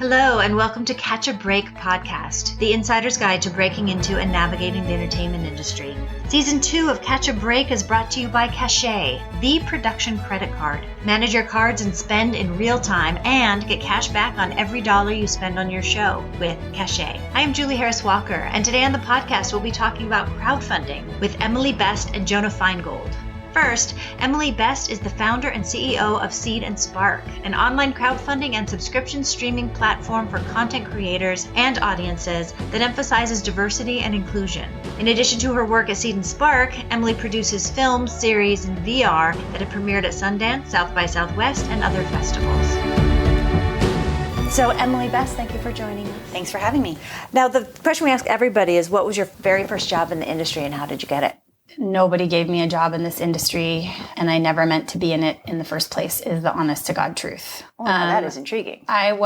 Hello, and welcome to Catch a Break podcast, the insider's guide to breaking into and navigating the entertainment industry. Season 2 of Catch a Break is brought to you by Cachet, the production credit card. Manage your cards and spend in real time and get cash back on every dollar you spend on your show with Cachet. I am Julie Harris Walker, and today on the podcast we'll be talking about crowdfunding with Emily Best and Jonah Feingold. First, Emily Best is the founder and CEO of Seed&amp, an online crowdfunding and subscription streaming platform for content creators and audiences that emphasizes diversity and inclusion. In addition to her work at Seed&amp, Emily produces films, series, and VR that have premiered at Sundance, South by Southwest, and other festivals. So Emily Best, thank you for joining us. Thanks for having me. Now, the question we ask everybody is, what was your very first job in the industry and how did you get it? Nobody gave me a job in this industry, and I never meant to be in it in the first place, is the honest to God truth. Oh, that is intriguing. I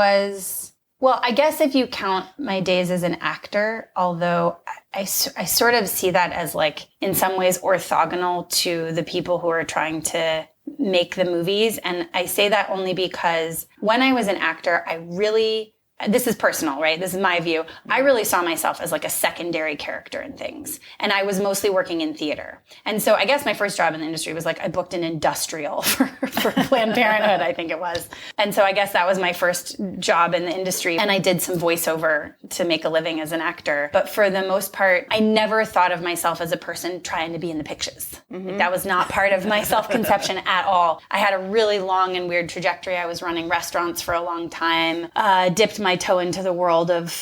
guess if you count my days as an actor, although I sort of see that as like in some ways orthogonal to the people who are trying to make the movies. And I say that only because when I was an actor, this is personal, right? This is my view. I really saw myself as like a secondary character in things. And I was mostly working in theater. And so I guess my first job in the industry was like I booked an industrial for Planned Parenthood, I think it was. And so I guess that was my first job in the industry. And I did some voiceover to make a living as an actor. But for the most part, I never thought of myself as a person trying to be in the pictures. Mm-hmm. Like that was not part of my self-conception at all. I had a really long and weird trajectory. I was running restaurants for a long time, dipped my toe into the world of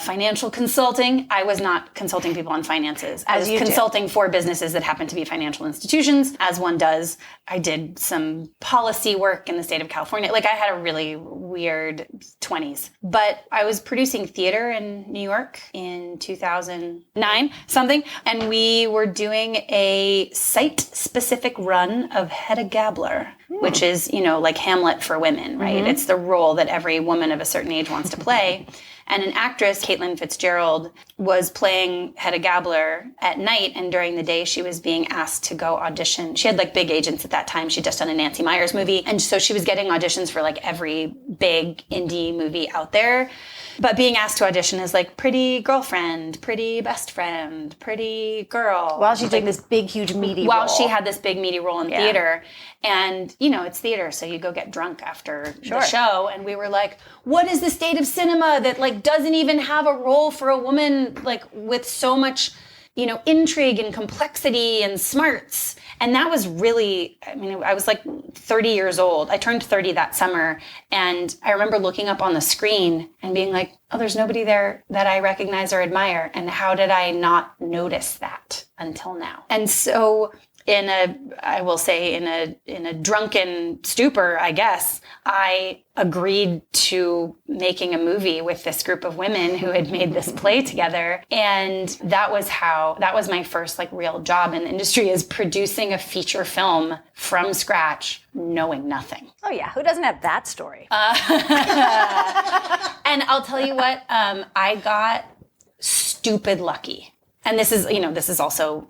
financial consulting. I was not consulting people on finances. I was consulting for businesses that happen to be financial institutions, as one does. I did some policy work in the state of California. Like I had a really weird 20s. But I was producing theater in New York in 2009, something. And we were doing a site-specific run of Hedda Gabler, which is, like Hamlet for women, right? Mm-hmm. It's the role that every woman of a certain age wants to play. And an actress, Caitlin Fitzgerald, was playing Hedda Gabler at night, and during the day she was being asked to go audition. She had like big agents at that time. She'd just done a Nancy Meyers movie. And so she was getting auditions for like every big indie movie out there. But being asked to audition as like pretty girlfriend, pretty best friend, pretty girl. While she's doing this big, huge, meaty role. While she had this big, meaty role in theater. And, it's theater, so you go get drunk after the show. And we were like, what is the state of cinema that like doesn't even have a role for a woman like with so much, intrigue and complexity and smarts? And that was really, I was like 30 years old. I turned 30 that summer. And I remember looking up on the screen and being like, oh, there's nobody there that I recognize or admire. And how did I not notice that until now? And so in a drunken stupor, I guess, I agreed to making a movie with this group of women who had made this play together. And that was my first like real job in the industry, is producing a feature film from scratch, knowing nothing. Oh yeah, who doesn't have that story? And I'll tell you what, I got stupid lucky. And this is also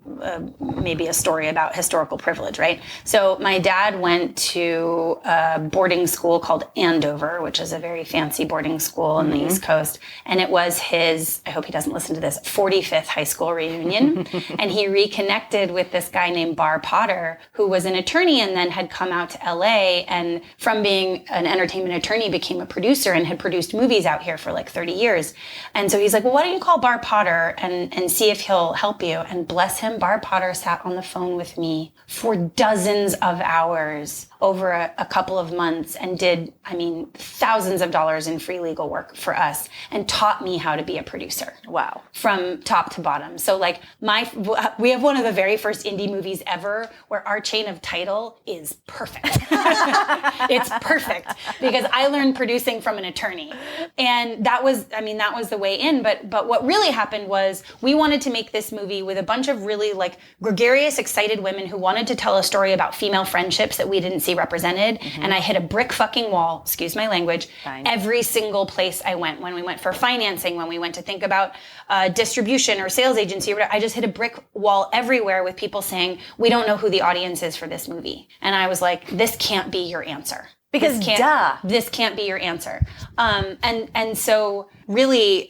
maybe a story about historical privilege, right? So my dad went to a boarding school called Andover, which is a very fancy boarding school in the East Coast. And it was his, I hope he doesn't listen to this, 45th high school reunion. And he reconnected with this guy named Barr Potter, who was an attorney and then had come out to LA. And from being an entertainment attorney, became a producer and had produced movies out here for like 30 years. And so he's like, well, why don't you call Barr Potter and see if he'll help you? And bless him, Barr Potter sat on the phone with me for dozens of hours over a couple of months and did, thousands of dollars in free legal work for us and taught me how to be a producer. Wow. From top to bottom. So like we have one of the very first indie movies ever where our chain of title is perfect. It's perfect because I learned producing from an attorney. And that was the way in. But what really happened was we wanted to make this movie with a bunch of really like gregarious, excited women who wanted to tell a story about female friendships that we didn't see represented. Mm-hmm. And I hit a brick fucking wall, excuse my language, every single place I went. When we went for financing, when we went to think about distribution or sales agency, or whatever, I just hit a brick wall everywhere with people saying, we don't know who the audience is for this movie. And I was like, this can't be your answer. Because this can't be your answer. And so really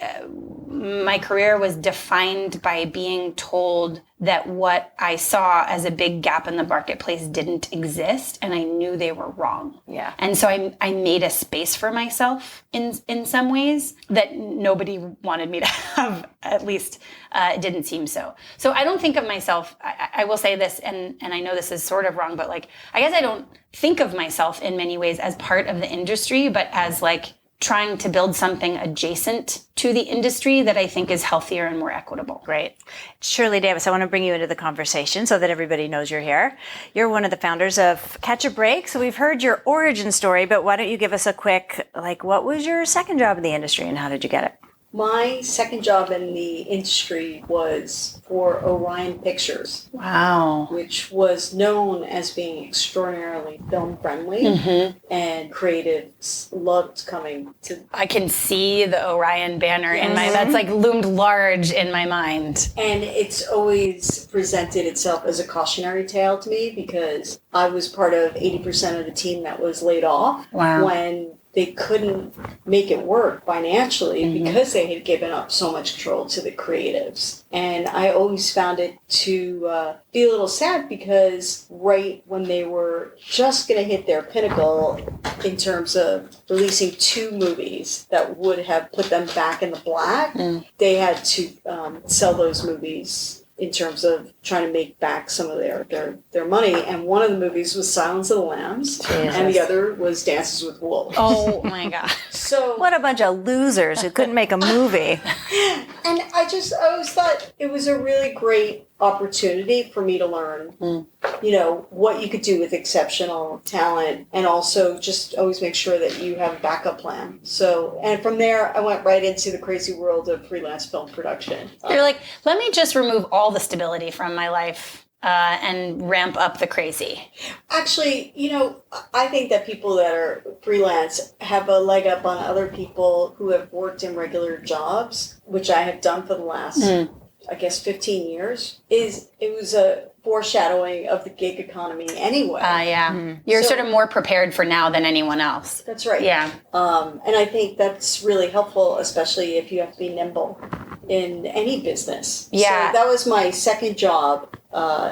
my career was defined by being told that what I saw as a big gap in the marketplace didn't exist, and I knew they were wrong. Yeah. And so I made a space for myself in some ways that nobody wanted me to have, at least it didn't seem so. So I don't think of myself, I will say this, and I know this is sort of wrong, but like, I guess I don't think of myself in many ways as part of the industry, but as like trying to build something adjacent to the industry that I think is healthier and more equitable. Great. Shirley Davis, I want to bring you into the conversation so that everybody knows you're here. You're one of the founders of Catch a Break. So we've heard your origin story, but why don't you give us a quick, like, what was your second job in the industry and how did you get it? My second job in the industry was for Orion Pictures. Wow. Which was known as being extraordinarily film friendly, and creatives loved coming to. I can see the Orion banner in that's like loomed large in my mind. And it's always presented itself as a cautionary tale to me because I was part of 80% of the team that was laid off when they couldn't make it work financially because they had given up so much control to the creatives. And I always found it to be a little sad because right when they were just going to hit their pinnacle in terms of releasing 2 movies that would have put them back in the black, they had to sell those movies in terms of trying to make back some of their money. And one of the movies was Silence of the Lambs, and the other was Dances with Wolves. Oh my God. So what a bunch of losers who couldn't make a movie. And I always thought it was a really great opportunity for me to learn, what you could do with exceptional talent, and also just always make sure that you have a backup plan. So, and from there, I went right into the crazy world of freelance film production. You're like, let me just remove all the stability from my life and ramp up the crazy. Actually, I think that people that are freelance have a leg up on other people who have worked in regular jobs, which I have done for the last 15 years, it was a foreshadowing of the gig economy anyway. You're sort of more prepared for now than anyone else. That's right. Yeah. And I think that's really helpful, especially if you have to be nimble in any business. Yeah. So that was my second job,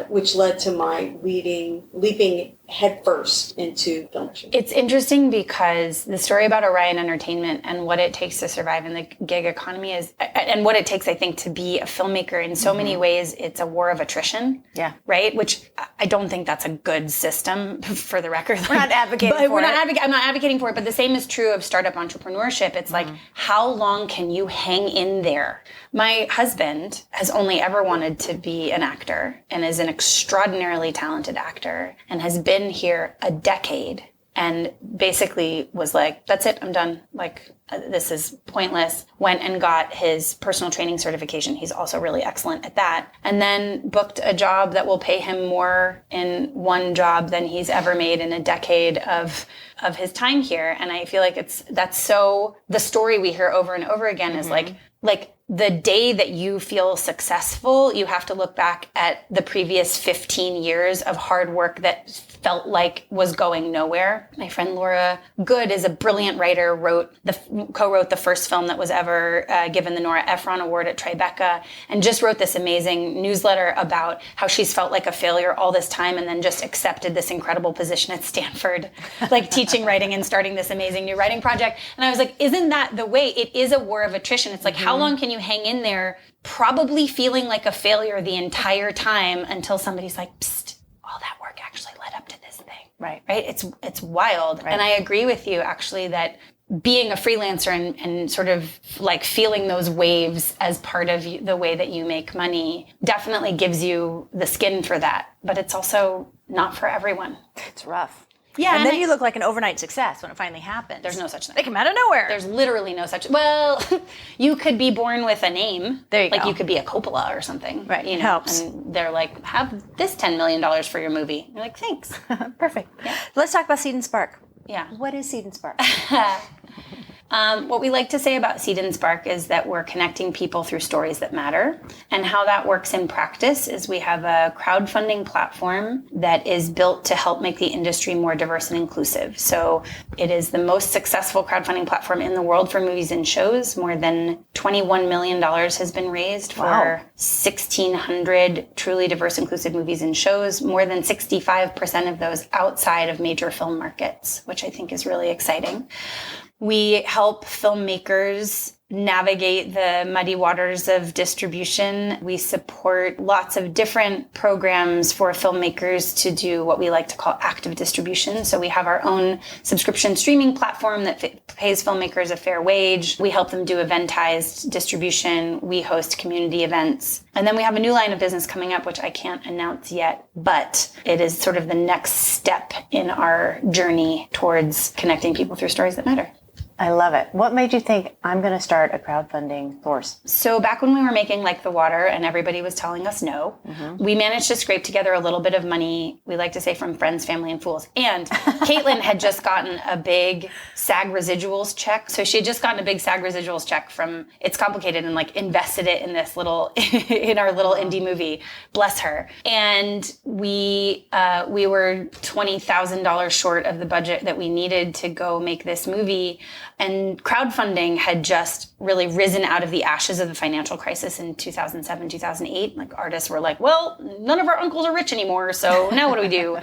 which led to my leaping headfirst into filmmaking. It's interesting because the story about Orion Entertainment and what it takes to survive in the gig economy is, and what it takes, I think, to be a filmmaker in so many ways, it's a war of attrition. Yeah. Right? Which I don't think that's a good system, for the record. We're not advocating for it. I'm not advocating for it, but the same is true of startup entrepreneurship. It's like, how long can you hang in there? My husband has only ever wanted to be an actor and is an extraordinarily talented actor and has been here a decade and basically was like, that's it, I'm done. Like, this is pointless. Went and got his personal training certification. He's also really excellent at that. And then booked a job that will pay him more in one job than he's ever made in a decade of his time here. And I feel like that's so, the story we hear over and over again is like the day that you feel successful, you have to look back at the previous 15 years of hard work that felt like was going nowhere. My friend Laura Good is a brilliant writer, co-wrote the first film that was ever given the Nora Ephron Award at Tribeca, and just wrote this amazing newsletter about how she's felt like a failure all this time and then just accepted this incredible position at Stanford, like teaching writing and starting this amazing new writing project. And I was like, isn't that the way? It is a war of attrition. It's like, how long can you hang in there probably feeling like a failure the entire time until somebody's like, psst, all that work actually led up to this thing. Right. It's wild. Right. And I agree with you, actually, that being a freelancer and sort of like feeling those waves as part of the way that you make money definitely gives you the skin for that. But it's also not for everyone. It's rough. Yeah, and then you look like an overnight success when it finally happens. There's no such thing. They come out of nowhere. There's literally no such. Well, you could be born with a name. There you go. Like you could be a Coppola or something. Right. You know, helps. And they're like, have this $10 million for your movie. You're like, thanks. Perfect. Yeah. Let's talk about Seed and Spark. Yeah. What is Seed and Spark? What we like to say about Seed and Spark is that we're connecting people through stories that matter. And how that works in practice is we have a crowdfunding platform that is built to help make the industry more diverse and inclusive. So it is the most successful crowdfunding platform in the world for movies and shows. More than $21 million has been raised for 1,600 truly diverse, inclusive movies and shows, more than 65% of those outside of major film markets, which I think is really exciting. We help filmmakers navigate the muddy waters of distribution. We support lots of different programs for filmmakers to do what we like to call active distribution. So we have our own subscription streaming platform that pays filmmakers a fair wage. We help them do eventized distribution. We host community events. And then we have a new line of business coming up, which I can't announce yet, but it is sort of the next step in our journey towards connecting people through stories that matter. I love it. What made you think I'm going to start a crowdfunding source? So back when we were making Like the Water and everybody was telling us no, we managed to scrape together a little bit of money, we like to say from friends, family, and fools. And Caitlin had just gotten a big SAG residuals check. So she had just gotten a big SAG residuals check from It's Complicated and like invested it in this little, in our little indie movie. Bless her. And we were $20,000 short of the budget that we needed to go make this movie. And crowdfunding had just really risen out of the ashes of the financial crisis in 2007, 2008. Like artists were like, well, none of our uncles are rich anymore, so now what do we do?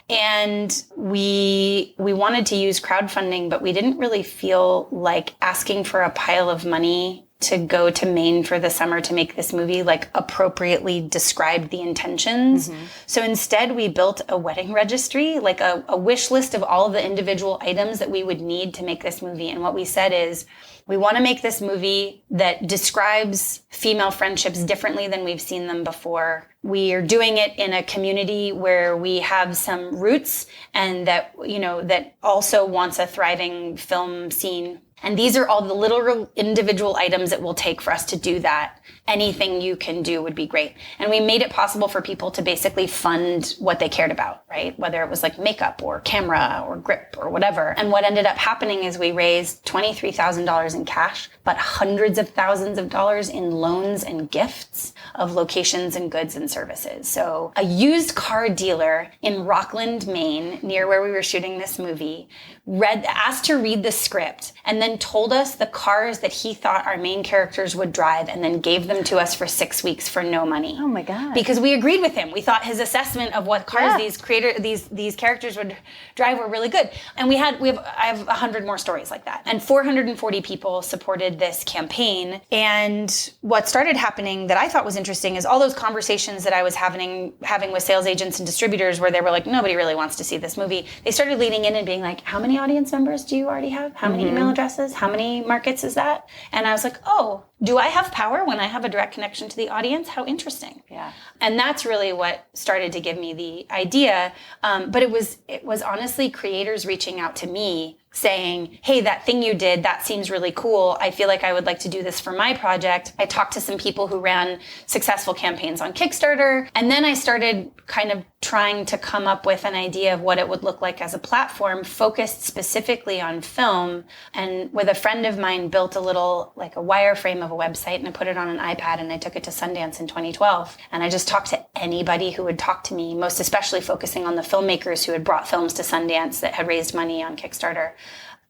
And we wanted to use crowdfunding, but we didn't really feel like asking for a pile of money to go to Maine for the summer to make this movie like appropriately described the intentions. So instead we built a wedding registry, like a wish list of all of the individual items that we would need to make this movie. And what we said is, we want to make this movie that describes female friendships differently than we've seen them before. We are doing it in a community where we have some roots and that, you know, that also wants a thriving film scene. And these are all the little individual items it will take for us to do that. Anything you can do would be great. And we made it possible for people to basically fund what they cared about, right? Whether it was like makeup or camera or grip or whatever. And what ended up happening is we raised $23,000 in cash, but hundreds of thousands of dollars in loans and gifts of locations and goods and services. So a used car dealer in Rockland, Maine, near where we were shooting this movie, asked to read the script and then told us the cars that he thought our main characters would drive and then gave them to us for 6 weeks for no money. Oh my God. Because we agreed with him. We thought his assessment of what cars these characters would drive were really good. And I have 100 more stories like that. And 440 people supported this campaign. And what started happening that I thought was interesting is all those conversations that I was having with sales agents and distributors where they were like, nobody really wants to see this movie. They started leaning in and being like, how many audience members do you already have? How many email addresses? How many markets is that? And I was like, oh, do I have power when I have a direct connection to the audience? How interesting. Yeah. And that's really what started to give me the idea. But it was honestly creators reaching out to me saying, hey, that thing you did, that seems really cool. I feel like I would like to do this for my project. I talked to some people who ran successful campaigns on Kickstarter. And then I started kind of trying to come up with an idea of what it would look like as a platform focused specifically on film. And with a friend of mine built a little, like a wireframe of a website, and I put it on an iPad and I took it to Sundance in 2012. And I just talked to anybody who would talk to me, most especially focusing on the filmmakers who had brought films to Sundance that had raised money on Kickstarter,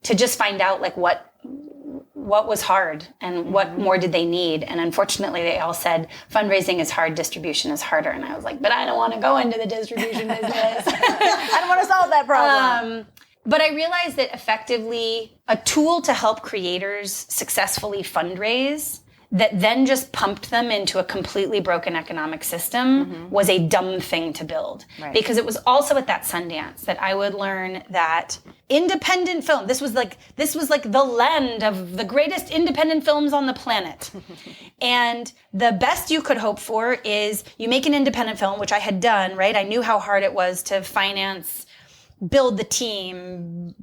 to just find out like what was hard and what more did they need. And unfortunately, they all said fundraising is hard, distribution is harder. And I was like, but I don't want to go into the distribution business. I don't want to solve that problem. But I realized that effectively a tool to help creators successfully fundraise that then just pumped them into a completely broken economic system was a dumb thing to build. Right. Because it was also at that Sundance that I would learn that independent film, this was like the land of the greatest independent films on the planet. And the best you could hope for is you make an independent film, which I had done, right? I knew how hard it was to finance, build the team,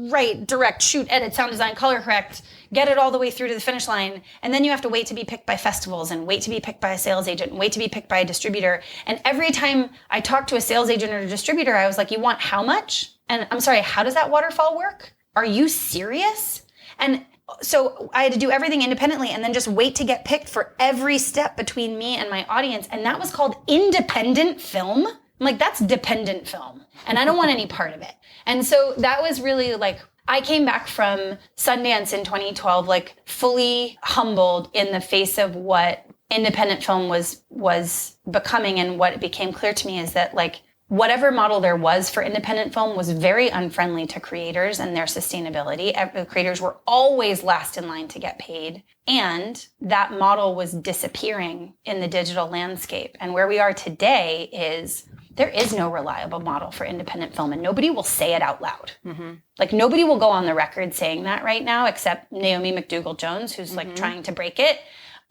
write, direct, shoot, edit, sound design, color correct, get it all the way through to the finish line. And then you have to wait to be picked by festivals and wait to be picked by a sales agent and wait to be picked by a distributor. And every time I talked to a sales agent or a distributor, I was like, you want how much? And I'm sorry, how does that waterfall work? Are you serious? And So I had to do everything independently and then just wait to get picked for every step between me and my audience. And that was called independent film. I'm like, that's dependent film. And I don't want any part of it. And so that was really like, I came back from Sundance in 2012, like fully humbled in the face of what independent film was becoming. And what became clear to me is that like, whatever model there was for independent film was very unfriendly to creators and their sustainability. Creators were always last in line to get paid. And that model was disappearing in the digital landscape. And where we are today is there is no reliable model for independent film, and nobody will say it out loud. Mm-hmm. Like nobody will go on the record saying that right now, except Naomi McDougall-Jones, who's like trying to break it.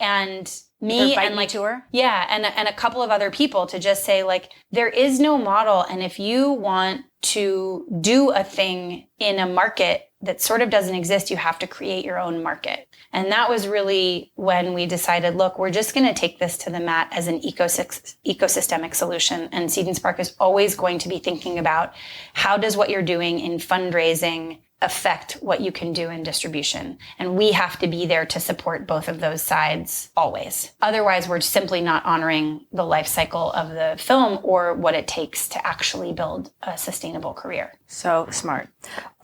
And me and like tour. Yeah, and a couple of other people to just say like there is no model, and if you want to do a thing in a market that sort of doesn't exist, you have to create your own market. And that was really when we decided, look, we're just going to take this to the mat as an ecosystemic solution. And Seed and Spark is always going to be thinking about how does what you're doing in fundraising affect what you can do in distribution. And we have to be there to support both of those sides always. Otherwise, we're simply not honoring the life cycle of the film or what it takes to actually build a sustainable career. So smart.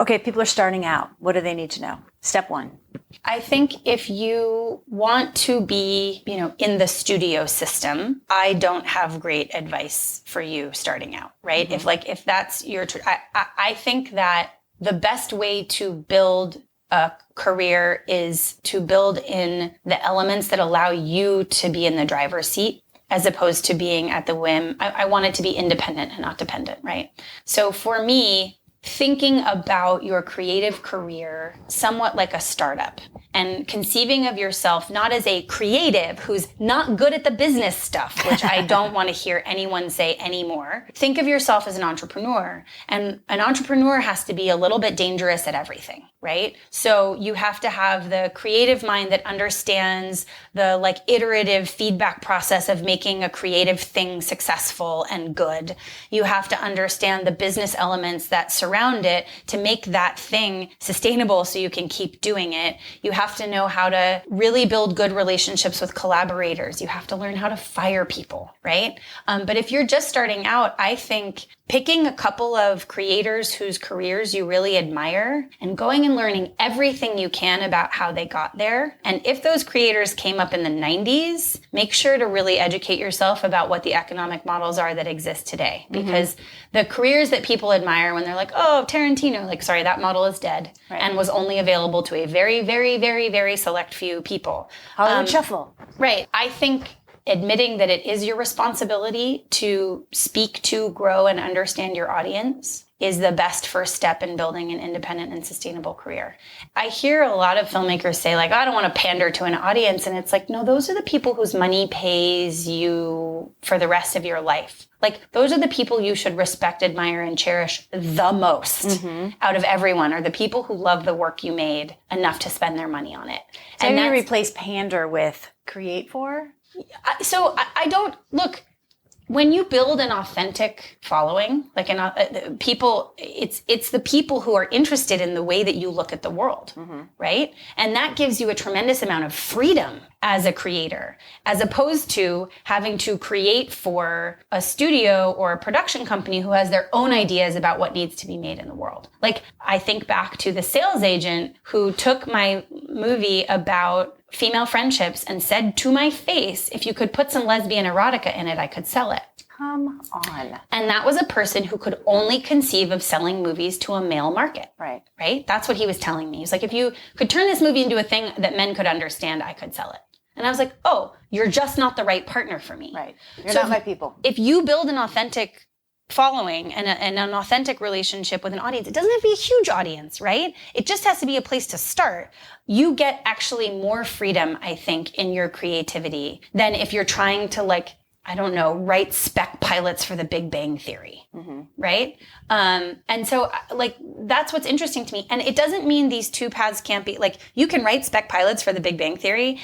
Okay, people are starting out. What do they need to know? Step one. I think if you want to be, in the studio system, I don't have great advice for you starting out, right? Mm-hmm. If that's your, I think that the best way to build a career is to build in the elements that allow you to be in the driver's seat as opposed to being at the whim. I want it to be independent and not dependent, right? So for me, thinking about your creative career somewhat like a startup and conceiving of yourself not as a creative who's not good at the business stuff, which I don't want to hear anyone say anymore. Think of yourself as an entrepreneur, and an entrepreneur has to be a little bit dangerous at everything, right? So you have to have the creative mind that understands the iterative feedback process of making a creative thing successful and good. You have to understand the business elements that surround it to make that thing sustainable so you can keep doing it. You have to know how to really build good relationships with collaborators. You have to learn how to fire people, right? But if you're just starting out, I think picking a couple of creators whose careers you really admire and going and learning everything you can about how they got there. And if those creators came up in the 90s, make sure to really educate yourself about what the economic models are that exist today. Because the careers that people admire when they're like, oh, Tarantino, sorry, that model is dead, right, and was only available to a very, very, very, very select few people. Hollywood Shuffle. Right. I think admitting that it is your responsibility to speak to, grow, and understand your audience is the best first step in building an independent and sustainable career. I hear a lot of filmmakers say, I don't want to pander to an audience. And it's no, those are the people whose money pays you for the rest of your life. Those are the people you should respect, admire, and cherish the most out of everyone, are the people who love the work you made enough to spend their money on it. So and you replace pander with create for? So I don't, look, when you build an authentic following, people, it's the people who are interested in the way that you look at the world, right? And that gives you a tremendous amount of freedom as a creator, as opposed to having to create for a studio or a production company who has their own ideas about what needs to be made in the world. I think back to the sales agent who took my movie about female friendships and said to my face, if you could put some lesbian erotica in it, I could sell it. Come on. And that was a person who could only conceive of selling movies to a male market. Right. Right? That's what he was telling me. He's if you could turn this movie into a thing that men could understand, I could sell it. And I was oh, you're just not the right partner for me. Right. You're not my people. If you build an authentic following and an authentic relationship with an audience, it doesn't have to be a huge audience, right? It just has to be a place to start. You get actually more freedom, I think, in your creativity than if you're trying to write spec pilots for the Big Bang Theory, right? And so that's what's interesting to me. And it doesn't mean these two paths can't be, you can write spec pilots for the Big Bang Theory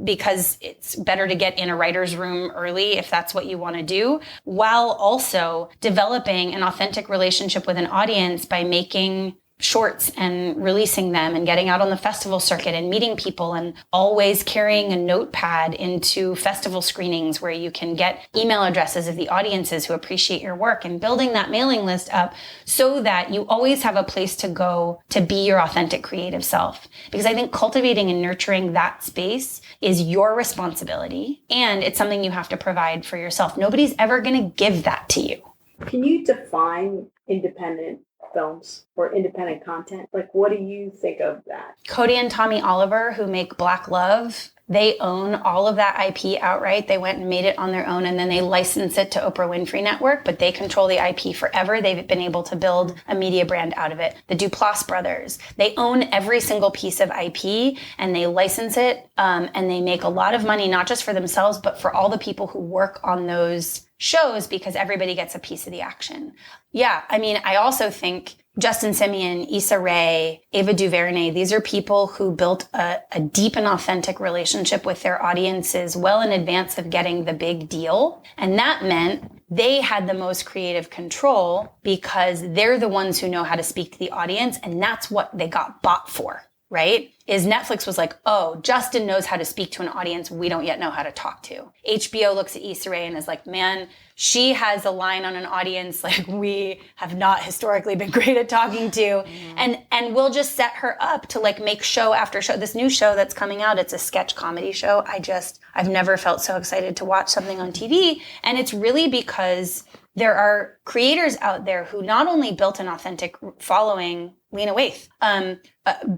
because it's better to get in a writer's room early if that's what you want to do, while also developing an authentic relationship with an audience by making shorts and releasing them and getting out on the festival circuit and meeting people and always carrying a notepad into festival screenings where you can get email addresses of the audiences who appreciate your work and building that mailing list up so that you always have a place to go to be your authentic creative self. Because I think cultivating and nurturing that space is your responsibility and it's something you have to provide for yourself. Nobody's ever going to give that to you. Can you define independent films or independent content? Like, what do you think of that? Cody and Tommy Oliver, who make Black Love, they own all of that IP outright. They went and made it on their own, and then they license it to Oprah Winfrey Network, but they control the IP forever. They've been able to build a media brand out of it. The Duplass brothers, they own every single piece of IP, and they license it, and they make a lot of money, not just for themselves, but for all the people who work on those shows because everybody gets a piece of the action. Yeah, I mean, I also think Justin Simien, Issa Rae, Ava DuVernay, these are people who built a deep and authentic relationship with their audiences well in advance of getting the big deal. And that meant they had the most creative control because they're the ones who know how to speak to the audience, and that's what they got bought for. Right? Is Netflix was like, oh, Justin knows how to speak to an audience we don't yet know how to talk to. HBO looks at Issa Rae and is like, man, she has a line on an audience like we have not historically been great at talking to. Mm-hmm. And we'll just set her up to like make show after show. This new show that's coming out, it's a sketch comedy show. I've never felt so excited to watch something on TV. And it's really because there are creators out there who not only built an authentic following, Lena Waithe,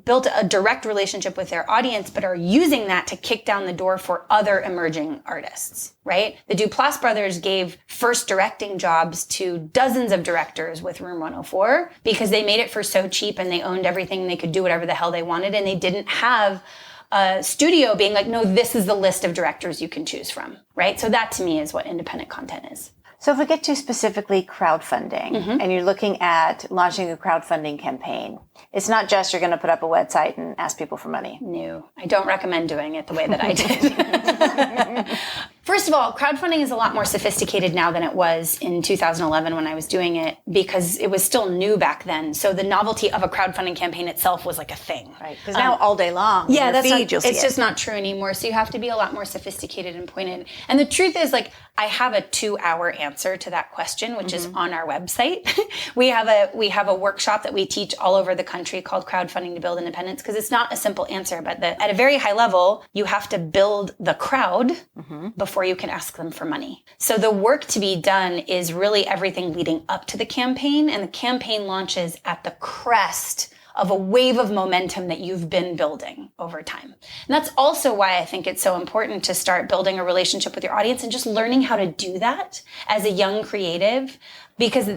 built a direct relationship with their audience, but are using that to kick down the door for other emerging artists, right? The Duplass brothers gave first directing jobs to dozens of directors with Room 104 because they made it for so cheap and they owned everything. They could do whatever the hell they wanted, and they didn't have a studio being like, no, this is the list of directors you can choose from, right? So that to me is what independent content is. So if we get to specifically crowdfunding, and you're looking at launching a crowdfunding campaign, it's not just you're going to put up a website and ask people for money. No, I don't recommend doing it the way that I did. First of all, crowdfunding is a lot more sophisticated now than it was in 2011 when I was doing it because it was still new back then. So the novelty of a crowdfunding campaign itself was like a thing. Right. Because now all day long, yeah, in your feed, you'll see it's just not true anymore. So you have to be a lot more sophisticated and pointed. And the truth is, like, I have a 2-hour answer to that question, which is on our website. we have a workshop that we teach all over the country called Crowdfunding to Build Independence because it's not a simple answer, but at a very high level, you have to build the crowd before you can ask them for money. So the work to be done is really everything leading up to the campaign, and the campaign launches at the crest of a wave of momentum that you've been building over time. And that's also why I think it's so important to start building a relationship with your audience and just learning how to do that as a young creative, because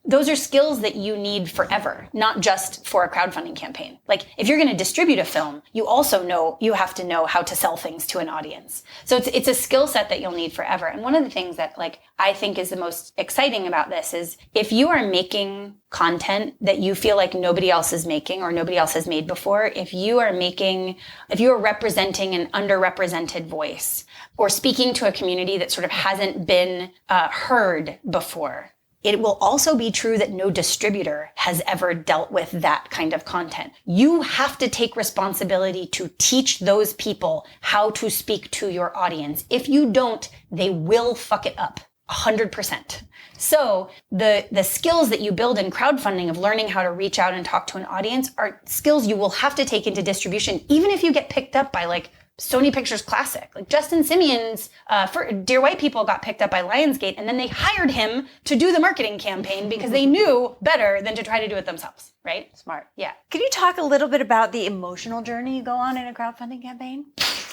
those are skills that you need forever, not just for a crowdfunding campaign. Like if you're going to distribute a film, you have to know how to sell things to an audience. So it's a skill set that you'll need forever. And one of the things that like I think is the most exciting about this is if you are making content that you feel like nobody else is making or nobody else has made before, if you are representing an underrepresented voice or speaking to a community that sort of hasn't been heard before, it will also be true that no distributor has ever dealt with that kind of content. You have to take responsibility to teach those people how to speak to your audience. If you don't, they will fuck it up 100%. So the skills that you build in crowdfunding of learning how to reach out and talk to an audience are skills you will have to take into distribution, even if you get picked up by like Sony Pictures Classic. Like Justin Simien's for Dear White People got picked up by Lionsgate, and then they hired him to do the marketing campaign because they knew better than to try to do it themselves, right? Smart. Yeah. Could you talk a little bit about the emotional journey you go on in a crowdfunding campaign?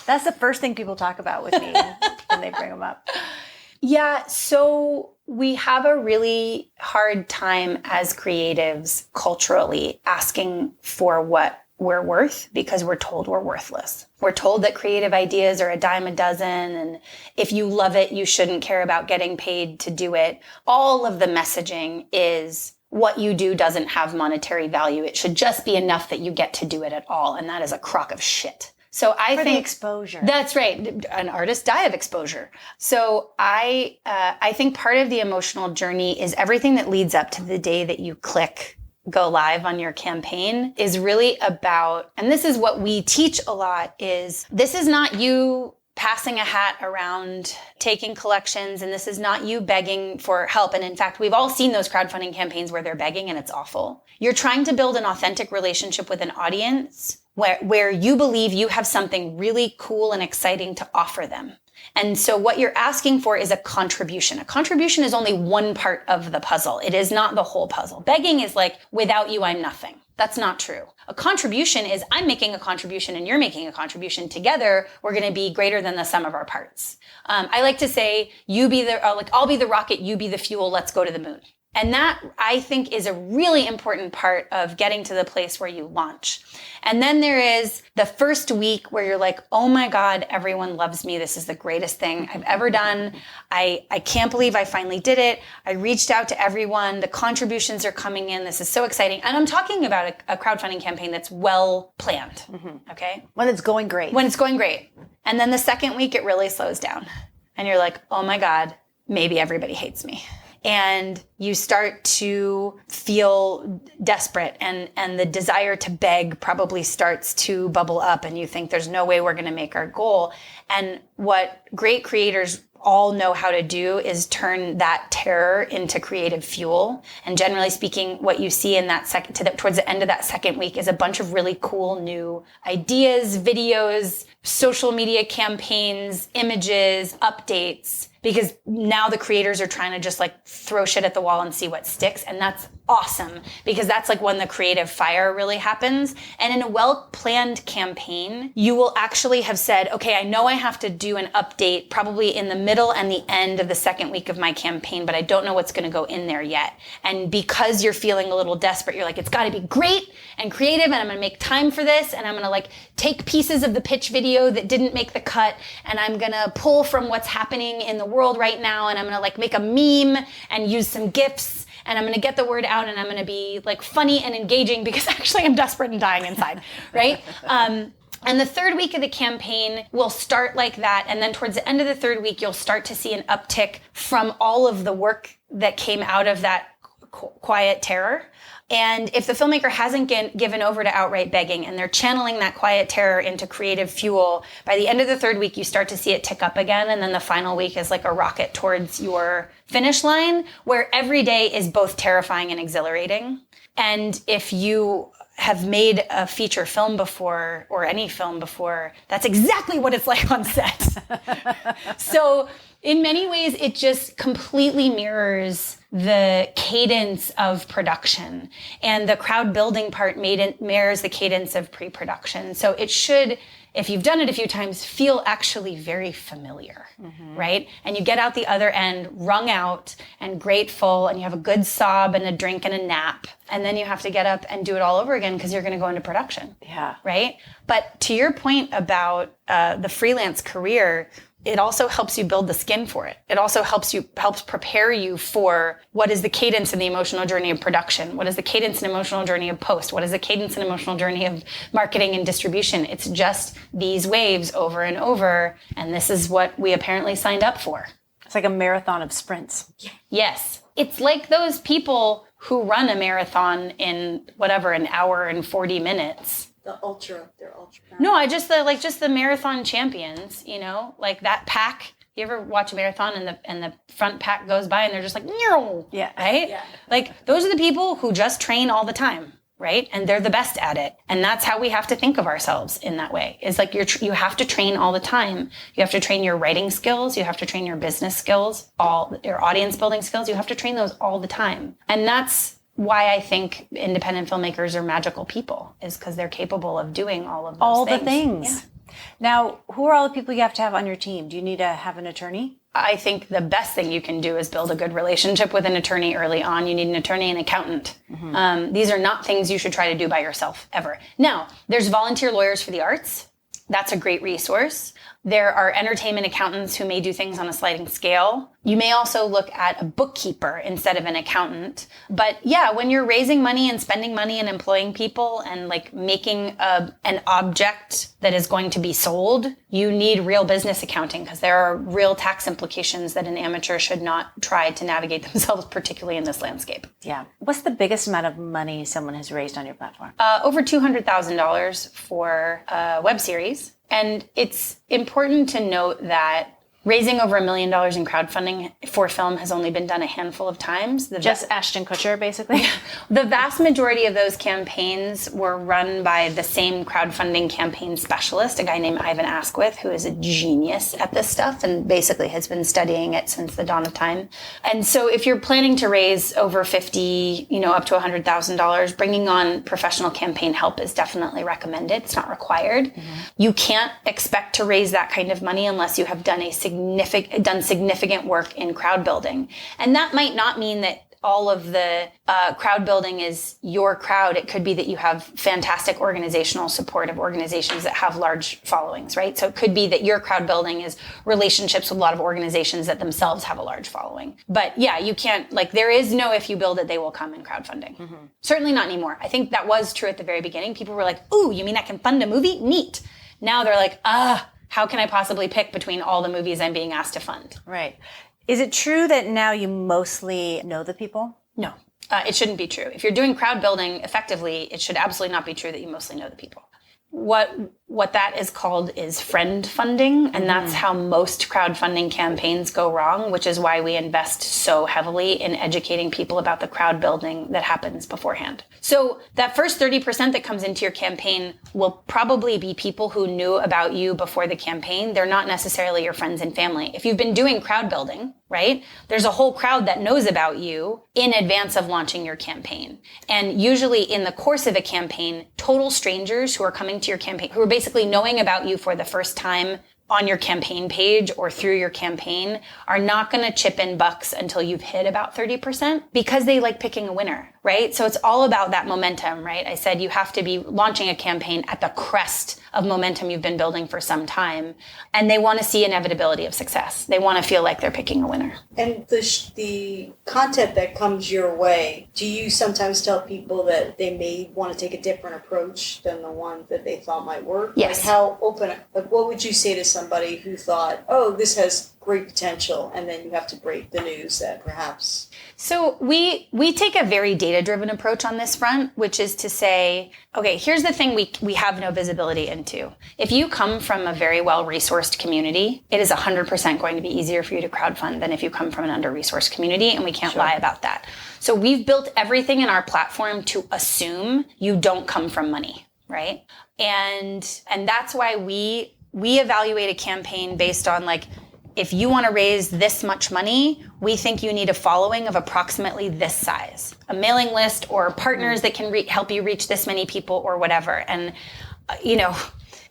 That's the first thing people talk about with me when they bring them up. Yeah, so we have a really hard time as creatives culturally asking for what we're worth because we're told we're worthless. We're told that creative ideas are a dime a dozen, and if you love it, you shouldn't care about getting paid to do it. All of the messaging is what you do doesn't have monetary value. It should just be enough that you get to do it at all, and that is a crock of shit. So I think the exposure. That's right. An artist die of exposure. So I think part of the emotional journey is everything that leads up to the day that you click go live on your campaign is really about, and this is what we teach a lot, is this is not you passing a hat around, taking collections, and this is not you begging for help. And in fact, we've all seen those crowdfunding campaigns where they're begging and it's awful. You're trying to build an authentic relationship with an audience where you believe you have something really cool and exciting to offer them. And so what you're asking for is a contribution. A contribution is only one part of the puzzle. It is not the whole puzzle. Begging is like, without you, I'm nothing. That's not true. A contribution is I'm making a contribution and you're making a contribution. Together, we're going to be greater than the sum of our parts. I like to say, I'll be the rocket, you be the fuel, let's go to the moon. And that, I think, is a really important part of getting to the place where you launch. And then there is the first week where you're like, oh my God, everyone loves me. This is the greatest thing I've ever done. I can't believe I finally did it. I reached out to everyone. The contributions are coming in. This is so exciting. And I'm talking about a crowdfunding campaign that's well planned. Okay? When it's going great. When it's going great. And then the second week, it really slows down. And you're like, oh my God, maybe everybody hates me. And you start to feel desperate and the desire to beg probably starts to bubble up and you think there's no way we're going to make our goal. And what great creators all know how to do is turn that terror into creative fuel. And generally speaking, what you see in that towards the end of that second week is a bunch of really cool new ideas, videos, social media campaigns, images, updates, because now the creators are trying to just like throw shit at the wall and see what sticks. And that's awesome because that's like when the creative fire really happens. And in a well-planned campaign, you will actually have said, okay, I know I have to do an update probably in the middle and the end of the second week of my campaign, but I don't know what's going to go in there yet. And because you're feeling a little desperate, you're like, it's got to be great and creative and I'm going to make time for this. And I'm going to like take pieces of the pitch video that didn't make the cut and I'm going to pull from what's happening in the world right now and I'm going to like make a meme and use some GIFs and I'm going to get the word out and I'm going to be like funny and engaging because actually I'm desperate and dying inside, right? And the third week of the campaign will start like that. And then towards the end of the third week, you'll start to see an uptick from all of the work that came out of that quiet terror. And if the filmmaker hasn't given over to outright begging and they're channeling that quiet terror into creative fuel, by the end of the third week, you start to see it tick up again. And then the final week is like a rocket towards your finish line where every day is both terrifying and exhilarating. And if you have made a feature film before or any film before, that's exactly what it's like on set. So in many ways, it just completely mirrors the cadence of production. And the crowd building part mirrors the cadence of pre-production. So it should, if you've done it a few times, feel actually very familiar, right? And you get out the other end wrung out and grateful, and you have a good sob and a drink and a nap. And then you have to get up and do it all over again because you're going to go into production. Yeah. Right? But to your point about the freelance career, it also helps you build the skin for it. It also helps prepare you for what is the cadence and the emotional journey of production. What is the cadence and emotional journey of post? What is the cadence and emotional journey of marketing and distribution? It's just these waves over and over. And this is what we apparently signed up for. It's like a marathon of sprints. Yes. It's like those people who run a marathon in whatever, an hour and 40 minutes. They're ultra. No, just the marathon champions, you know, like that pack. You ever watch a marathon and the front pack goes by and they're just like, no, yeah, right? Yeah. Like those are the people who just train all the time, right? And they're the best at it. And that's how we have to think of ourselves in that way. It's like you have to train all the time. You have to train your writing skills. You have to train your business skills, all your audience building skills. You have to train those all the time. And that's why I think independent filmmakers are magical people, is because they're capable of doing all of those all things. The things. Yeah. Now, who are all the people you have to have on your team? Do you need to have an attorney? I think the best thing you can do is build a good relationship with an attorney early on. You need an attorney and accountant. These are not things you should try to do by yourself, ever. Now, there's volunteer lawyers for the arts. That's a great resource. There are entertainment accountants who may do things on a sliding scale. You may also look at a bookkeeper instead of an accountant. But yeah, when you're raising money and spending money and employing people and like making an object that is going to be sold, you need real business accounting because there are real tax implications that an amateur should not try to navigate themselves, particularly in this landscape. Yeah. What's the biggest amount of money someone has raised on your platform? Over $200,000 for a web series. And it's important to note that raising over $1 million in crowdfunding for film has only been done a handful of times. Just Ashton Kutcher, basically? The vast majority of those campaigns were run by the same crowdfunding campaign specialist, a guy named Ivan Asquith, who is a genius at this stuff and basically has been studying it since the dawn of time. And so if you're planning to raise over 50, up to $100,000, bringing on professional campaign help is definitely recommended. It's not required. Mm-hmm. You can't expect to raise that kind of money unless you have done significant work in crowd building. And that might not mean that all of the crowd building is your crowd. It could be that you have fantastic organizational support of organizations that have large followings, right? So it could be that your crowd building is relationships with a lot of organizations that themselves have a large following. But yeah, you can't, there is no if you build it, they will come in crowdfunding. Mm-hmm. Certainly not anymore. I think that was true at the very beginning. People were like, ooh, you mean I can fund a movie? Neat. Now they're like, how can I possibly pick between all the movies I'm being asked to fund? Right. Is it true that now you mostly know the people? No, it shouldn't be true. If you're doing crowd building effectively, it should absolutely not be true that you mostly know the people. What that is called is friend funding, and that's how most crowdfunding campaigns go wrong, which is why we invest so heavily in educating people about the crowd building that happens beforehand. So that first 30% that comes into your campaign will probably be people who knew about you before the campaign. They're not necessarily your friends and family. If you've been doing crowd building, right, there's a whole crowd that knows about you in advance of launching your campaign. And usually in the course of a campaign, total strangers who are coming to your campaign, who are basically knowing about you for the first time on your campaign page or through your campaign, are not going to chip in bucks until you've hit about 30% because they like picking a winner, right? So it's all about that momentum, right? I said you have to be launching a campaign at the crest of momentum you've been building for some time. And they want to see inevitability of success. They want to feel like they're picking a winner. And the content that comes your way, do you sometimes tell people that they may want to take a different approach than the one that they thought might work? Yes. What would you say to somebody who thought, oh, this has great potential, and then you have to break the news that perhaps... So we take a very data-driven approach on this front, which is to say, okay, here's the thing we have no visibility into. If you come from a very well-resourced community, it is 100% going to be easier for you to crowdfund than if you come from an under-resourced community, and we can't lie about that. So we've built everything in our platform to assume you don't come from money, right? And that's why we evaluate a campaign based on if you want to raise this much money, we think you need a following of approximately this size, a mailing list or partners that can help you reach this many people or whatever. And,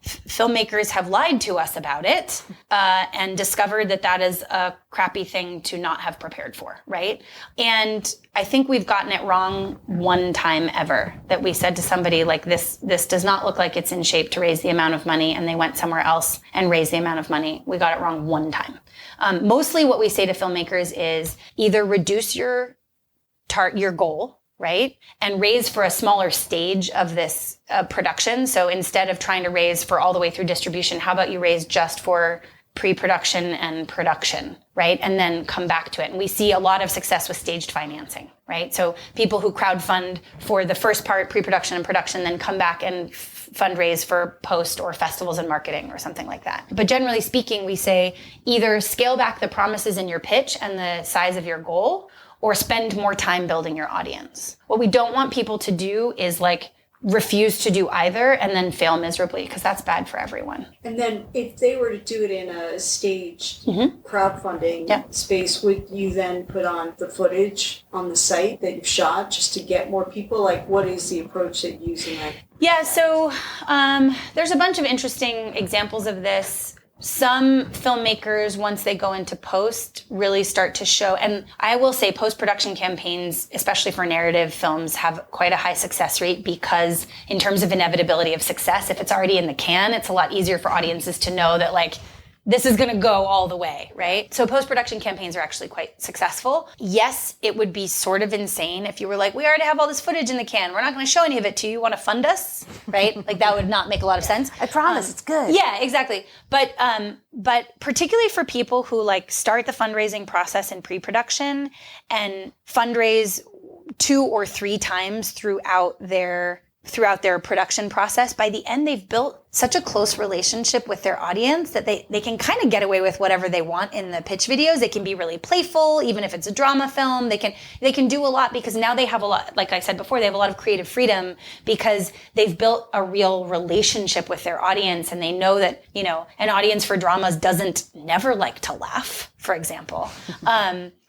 filmmakers have lied to us about it and discovered that is a crappy thing to not have prepared for, right? And I think we've gotten it wrong one time ever, that we said to somebody this does not look like it's in shape to raise the amount of money, and they went somewhere else and raised the amount of money. We got it wrong one time. Mostly what we say to filmmakers is either reduce your goal, right? And raise for a smaller stage of this production. So instead of trying to raise for all the way through distribution, how about you raise just for pre-production and production, right? And then come back to it. And we see a lot of success with staged financing, right? So people who crowdfund for the first part, pre-production and production, then come back and fundraise for post or festivals and marketing or something like that. But generally speaking, we say either scale back the promises in your pitch and the size of your goal, or spend more time building your audience. What we don't want people to do is refuse to do either and then fail miserably, because that's bad for everyone. And then if they were to do it in a staged crowdfunding space, would you then put on the footage on the site that you've shot just to get more people? What is the approach that you're using? Yeah, so there's a bunch of interesting examples of this. Some filmmakers, once they go into post, really start to show, and I will say post-production campaigns, especially for narrative films, have quite a high success rate because in terms of inevitability of success, if it's already in the can, it's a lot easier for audiences to know that this is going to go all the way, right? So post-production campaigns are actually quite successful. Yes, it would be sort of insane if you were like, we already have all this footage in the can. We're not going to show any of it to you. You want to fund us, right? Like that would not make a lot of sense. I promise it's good. Yeah, exactly. But particularly for people who like start the fundraising process in pre-production and fundraise 2 or 3 times throughout their production process, by the end they've built such a close relationship with their audience that they can kind of get away with whatever they want in the pitch videos. They can be really playful, even if it's a drama film. They can do a lot because now they have a lot, like I said before, they have a lot of creative freedom because they've built a real relationship with their audience, and they know that, you know, an audience for dramas doesn't never like to laugh, for example.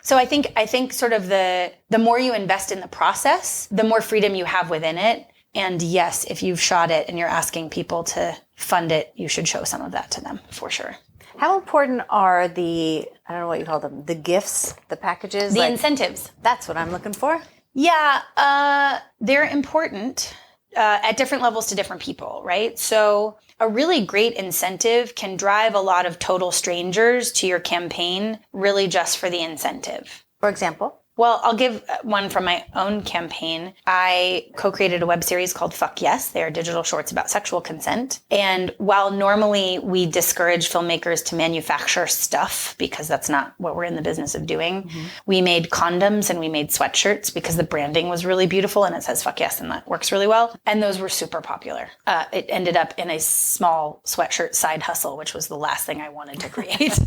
So I think sort of the more you invest in the process, the more freedom you have within it. And yes, if you've shot it and you're asking people to fund it, you should show some of that to them for sure. How important are I don't know what you call them, the gifts, the packages? The incentives. That's what I'm looking for. Yeah, they're important at different levels to different people, right? So a really great incentive can drive a lot of total strangers to your campaign really just for the incentive. For example? Well, I'll give one from my own campaign. I co-created a web series called Fuck Yes. They are digital shorts about sexual consent. And while normally we discourage filmmakers to manufacture stuff because that's not what we're in the business of doing, we made condoms and we made sweatshirts because the branding was really beautiful and it says Fuck Yes and that works really well. And those were super popular. It ended up in a small sweatshirt side hustle, which was the last thing I wanted to create.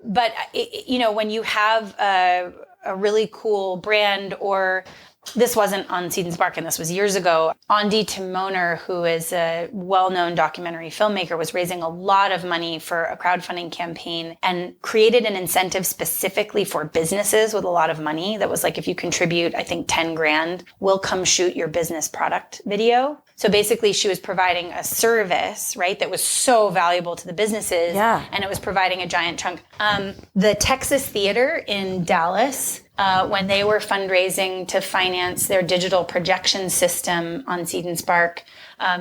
But, you know, when you have a really cool brand, or this wasn't on Seed and Spark, and this was years ago, Andi Timoner, who is a well-known documentary filmmaker, was raising a lot of money for a crowdfunding campaign and created an incentive specifically for businesses with a lot of money that was like, if you contribute, I think 10 grand, we'll come shoot your business product video. So basically she was providing a service, right, that was so valuable to the businesses. Yeah. And it was providing a giant chunk. The Texas Theater in Dallas, when they were fundraising to finance their digital projection system on Seed and Spark,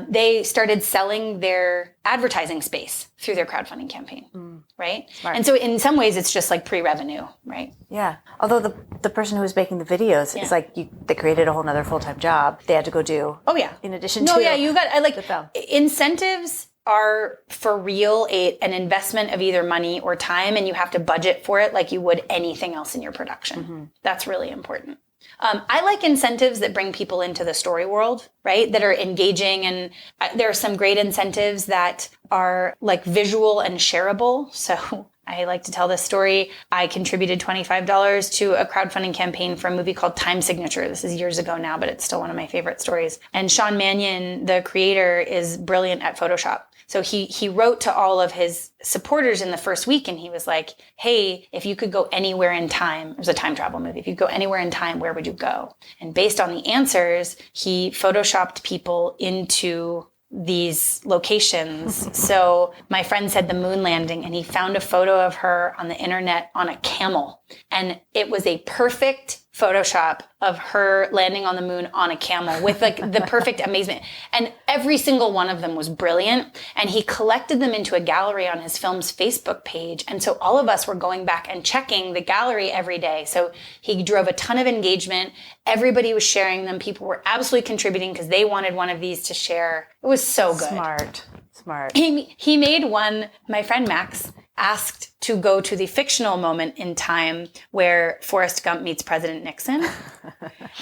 they started selling their advertising space through their crowdfunding campaign, right? Smart. And so in some ways, it's just like pre-revenue, right? Yeah. Although the person who was making the videos, it's like they created a whole nother full-time job they had to go do. Oh, yeah. In addition No, to yeah, you got, the film. Incentives are for real an investment of either money or time, and you have to budget for it like you would anything else in your production. That's really important. I like incentives that bring people into the story world, right? That are engaging, and there are some great incentives that are like visual and shareable. So I like to tell this story. I contributed $25 to a crowdfunding campaign for a movie called Time Signature. This is years ago now, but it's still one of my favorite stories. And Sean Mannion, the creator, is brilliant at Photoshop. So he wrote to all of his supporters in the first week, and he was like, hey, if you could go anywhere in time, it was a time travel movie, if you could go anywhere in time, where would you go? And based on the answers, he Photoshopped people into these locations. So my friend said the moon landing, and he found a photo of her on the internet on a camel. And it was a perfect Photoshop of her landing on the moon on a camel with like the perfect amazement. And every single one of them was brilliant. And he collected them into a gallery on his film's Facebook page. And so all of us were going back and checking the gallery every day. So he drove a ton of engagement. Everybody was sharing them. People were absolutely contributing because they wanted one of these to share. It was so good. Smart. He made one, my friend Max asked to go to the fictional moment in time where Forrest Gump meets President Nixon.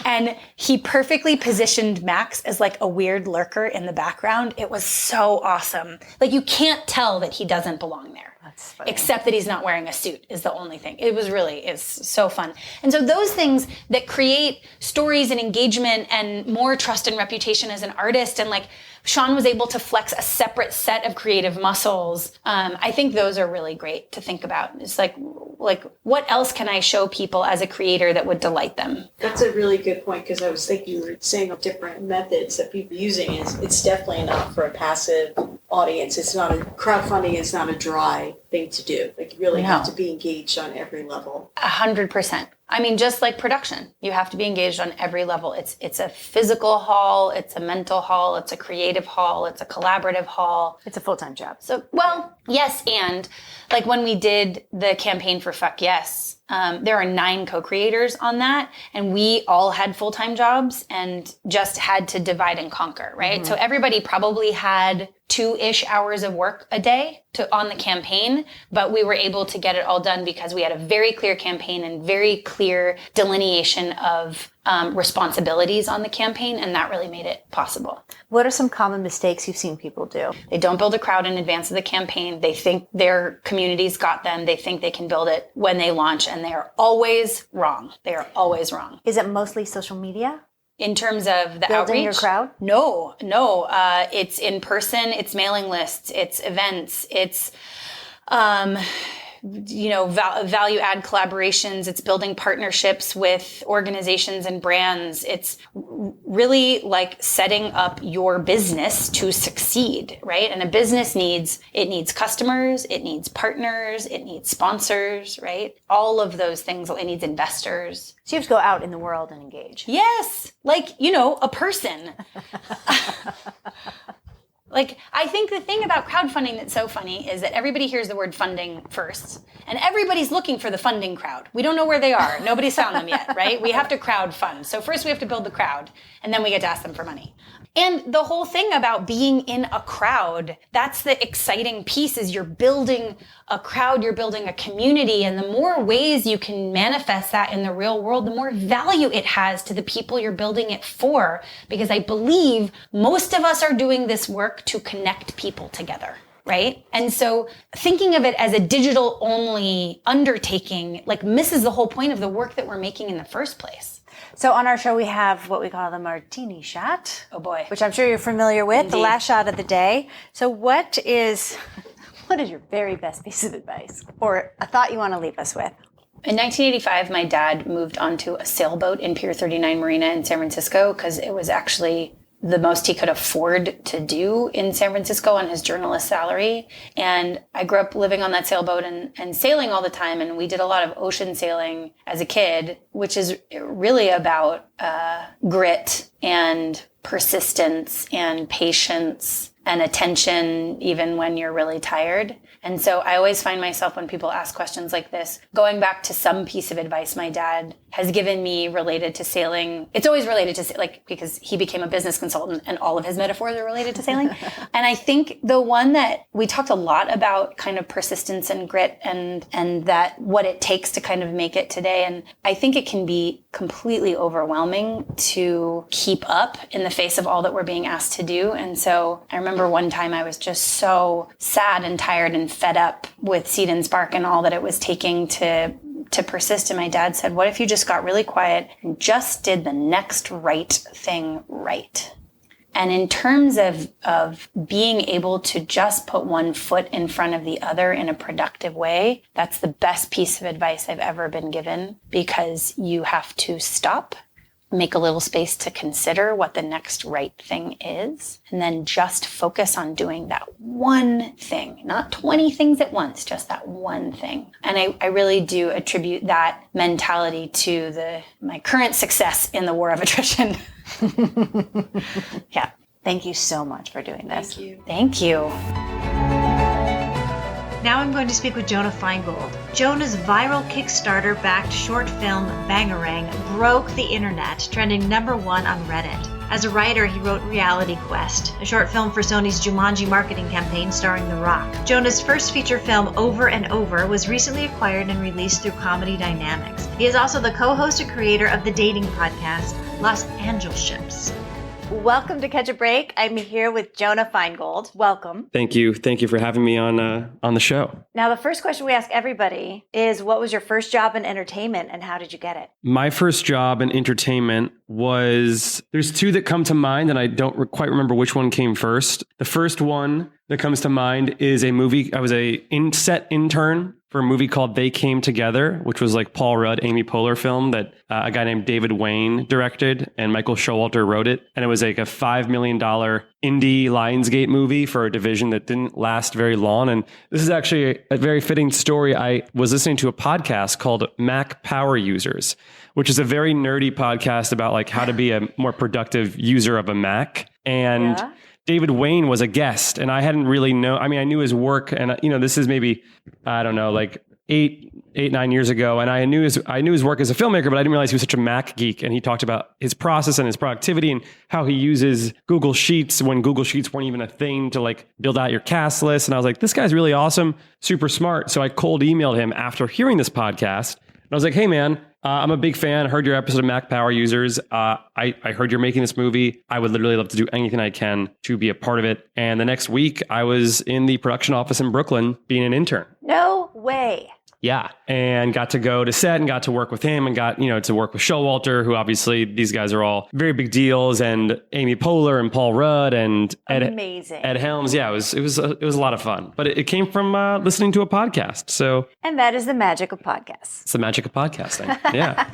And he perfectly positioned Max as like a weird lurker in the background. It was so awesome. Like you can't tell that he doesn't belong there. That's funny. Except that he's not wearing a suit is the only thing. It's so fun. And so those things that create stories and engagement and more trust and reputation as an artist, and like Sean was able to flex a separate set of creative muscles. I think those are really great to think about. It's like what else can I show people as a creator that would delight them? That's a really good point, because I was thinking you were saying of different methods that people are using. It's definitely not for a passive audience. It's not crowdfunding is not a dry thing to do. Like you really have to be engaged on every level. 100%. I mean, just like production, you have to be engaged on every level. It's a physical haul, it's a mental haul, it's a creative haul, it's a collaborative haul. It's a full-time job. So, well, yes, and like when we did the campaign for Fuck Yes, there are 9 co-creators on that, and we all had full-time jobs and just had to divide and conquer, right? So everybody probably had 2-ish hours of work a day on the campaign, but we were able to get it all done because we had a very clear campaign and very clear delineation of responsibilities on the campaign, and that really made it possible. What are some common mistakes you've seen people do? They don't build a crowd in advance of the campaign. They think their community's got them. They think they can build it when they launch, and they are always wrong. They are always wrong. Is it mostly social media? In terms of the Building outreach? your crowd? No. It's in person, it's mailing lists, it's events, it's value add collaborations, it's building partnerships with organizations and brands. It's really like setting up your business to succeed, right? And a business needs customers, it needs partners, it needs sponsors, right? All of those things. It needs investors. So you have to go out in the world and engage. Yes. Like, a person. Like, I think the thing about crowdfunding that's so funny is that everybody hears the word funding first, and everybody's looking for the funding crowd. We don't know where they are. Nobody's found them yet, right? We have to crowd fund. So first we have to build the crowd, and then we get to ask them for money. And the whole thing about being in a crowd, that's the exciting piece, is you're building a crowd, you're building a community, and the more ways you can manifest that in the real world, the more value it has to the people you're building it for. Because I believe most of us are doing this work to connect people together, right? And so thinking of it as a digital only undertaking, like, misses the whole point of the work that we're making in the first place. So on our show, we have what we call the martini shot. Oh boy. Which I'm sure you're familiar with, Indeed. the last shot of the day. So what is your very best piece of advice or a thought you want to leave us with? In 1985, my dad moved onto a sailboat in Pier 39 Marina in San Francisco because it was actually the most he could afford to do in San Francisco on his journalist salary. And I grew up living on that sailboat and sailing all the time. And we did a lot of ocean sailing as a kid, which is really about grit and persistence and patience and attention, even when you're really tired. And so I always find myself, when people ask questions like this, going back to some piece of advice my dad has given me related to sailing. It's always related to, because he became a business consultant and all of his metaphors are related to sailing. And I think the one that we talked a lot about, kind of persistence and grit and that what it takes to kind of make it today. And I think it can be completely overwhelming to keep up in the face of all that we're being asked to do. And so I remember one time I was just so sad and tired and fed up with Seed and Spark and all that it was taking to persist. And my dad said, what if you just got really quiet and just did the next right thing right? And in terms of being able to just put one foot in front of the other in a productive way, that's the best piece of advice I've ever been given, because you have to stop, make a little space to consider what the next right thing is, and then just focus on doing that one thing, not 20 things at once, just that one thing. And I really do attribute that mentality to my current success in the war of attrition. Yeah. Thank you so much for doing this. Thank you. Thank you. Now I'm going to speak with Jonah Feingold. Jonah's viral Kickstarter-backed short film, BANGARANG, broke the internet, trending #1 on Reddit. As a writer, he wrote Reality Quest, a short film for Sony's Jumanji marketing campaign starring The Rock. Jonah's first feature film, Over and Over, was recently acquired and released through Comedy Dynamics. He is also the co-host and creator of the dating podcast, Los Angelships. Welcome to Catch a Break. I'm here with Jonah Feingold. Welcome. Thank you. Thank you for having me on the show. Now, the first question we ask everybody is, what was your first job in entertainment and how did you get it? My first job in entertainment there's two that come to mind, and I don't quite remember which one came first. The first one that comes to mind is a movie. I was a set intern for a movie called They Came Together, which was like Paul Rudd, Amy Poehler film that a guy named David Wayne directed and Michael Showalter wrote it. And it was like a $5 million indie Lionsgate movie for a division that didn't last very long. And this is actually a very fitting story. I was listening to a podcast called Mac Power Users, which is a very nerdy podcast about like how to be a more productive user of a Mac. And David Wayne was a guest, and I hadn't really I knew his work, and this is maybe, I don't know, like 9 years ago. And I knew his work as a filmmaker, but I didn't realize he was such a Mac geek. And he talked about his process and his productivity and how he uses Google Sheets when Google Sheets weren't even a thing to like build out your cast list. And I was like, this guy's really awesome, super smart. So I cold emailed him after hearing this podcast. And I was like, hey man, I'm a big fan. I heard your episode of Mac Power Users. I heard you're making this movie. I would literally love to do anything I can to be a part of it. And the next week I was in the production office in Brooklyn being an intern. No way. Yeah. And got to go to set and got to work with him and got, to work with Showalter, who obviously these guys are all very big deals, and Amy Poehler and Paul Rudd and Ed Helms. Yeah, it was a lot of fun, but it came from listening to a podcast. So, and that is the magic of podcasts. It's the magic of podcasting. Yeah.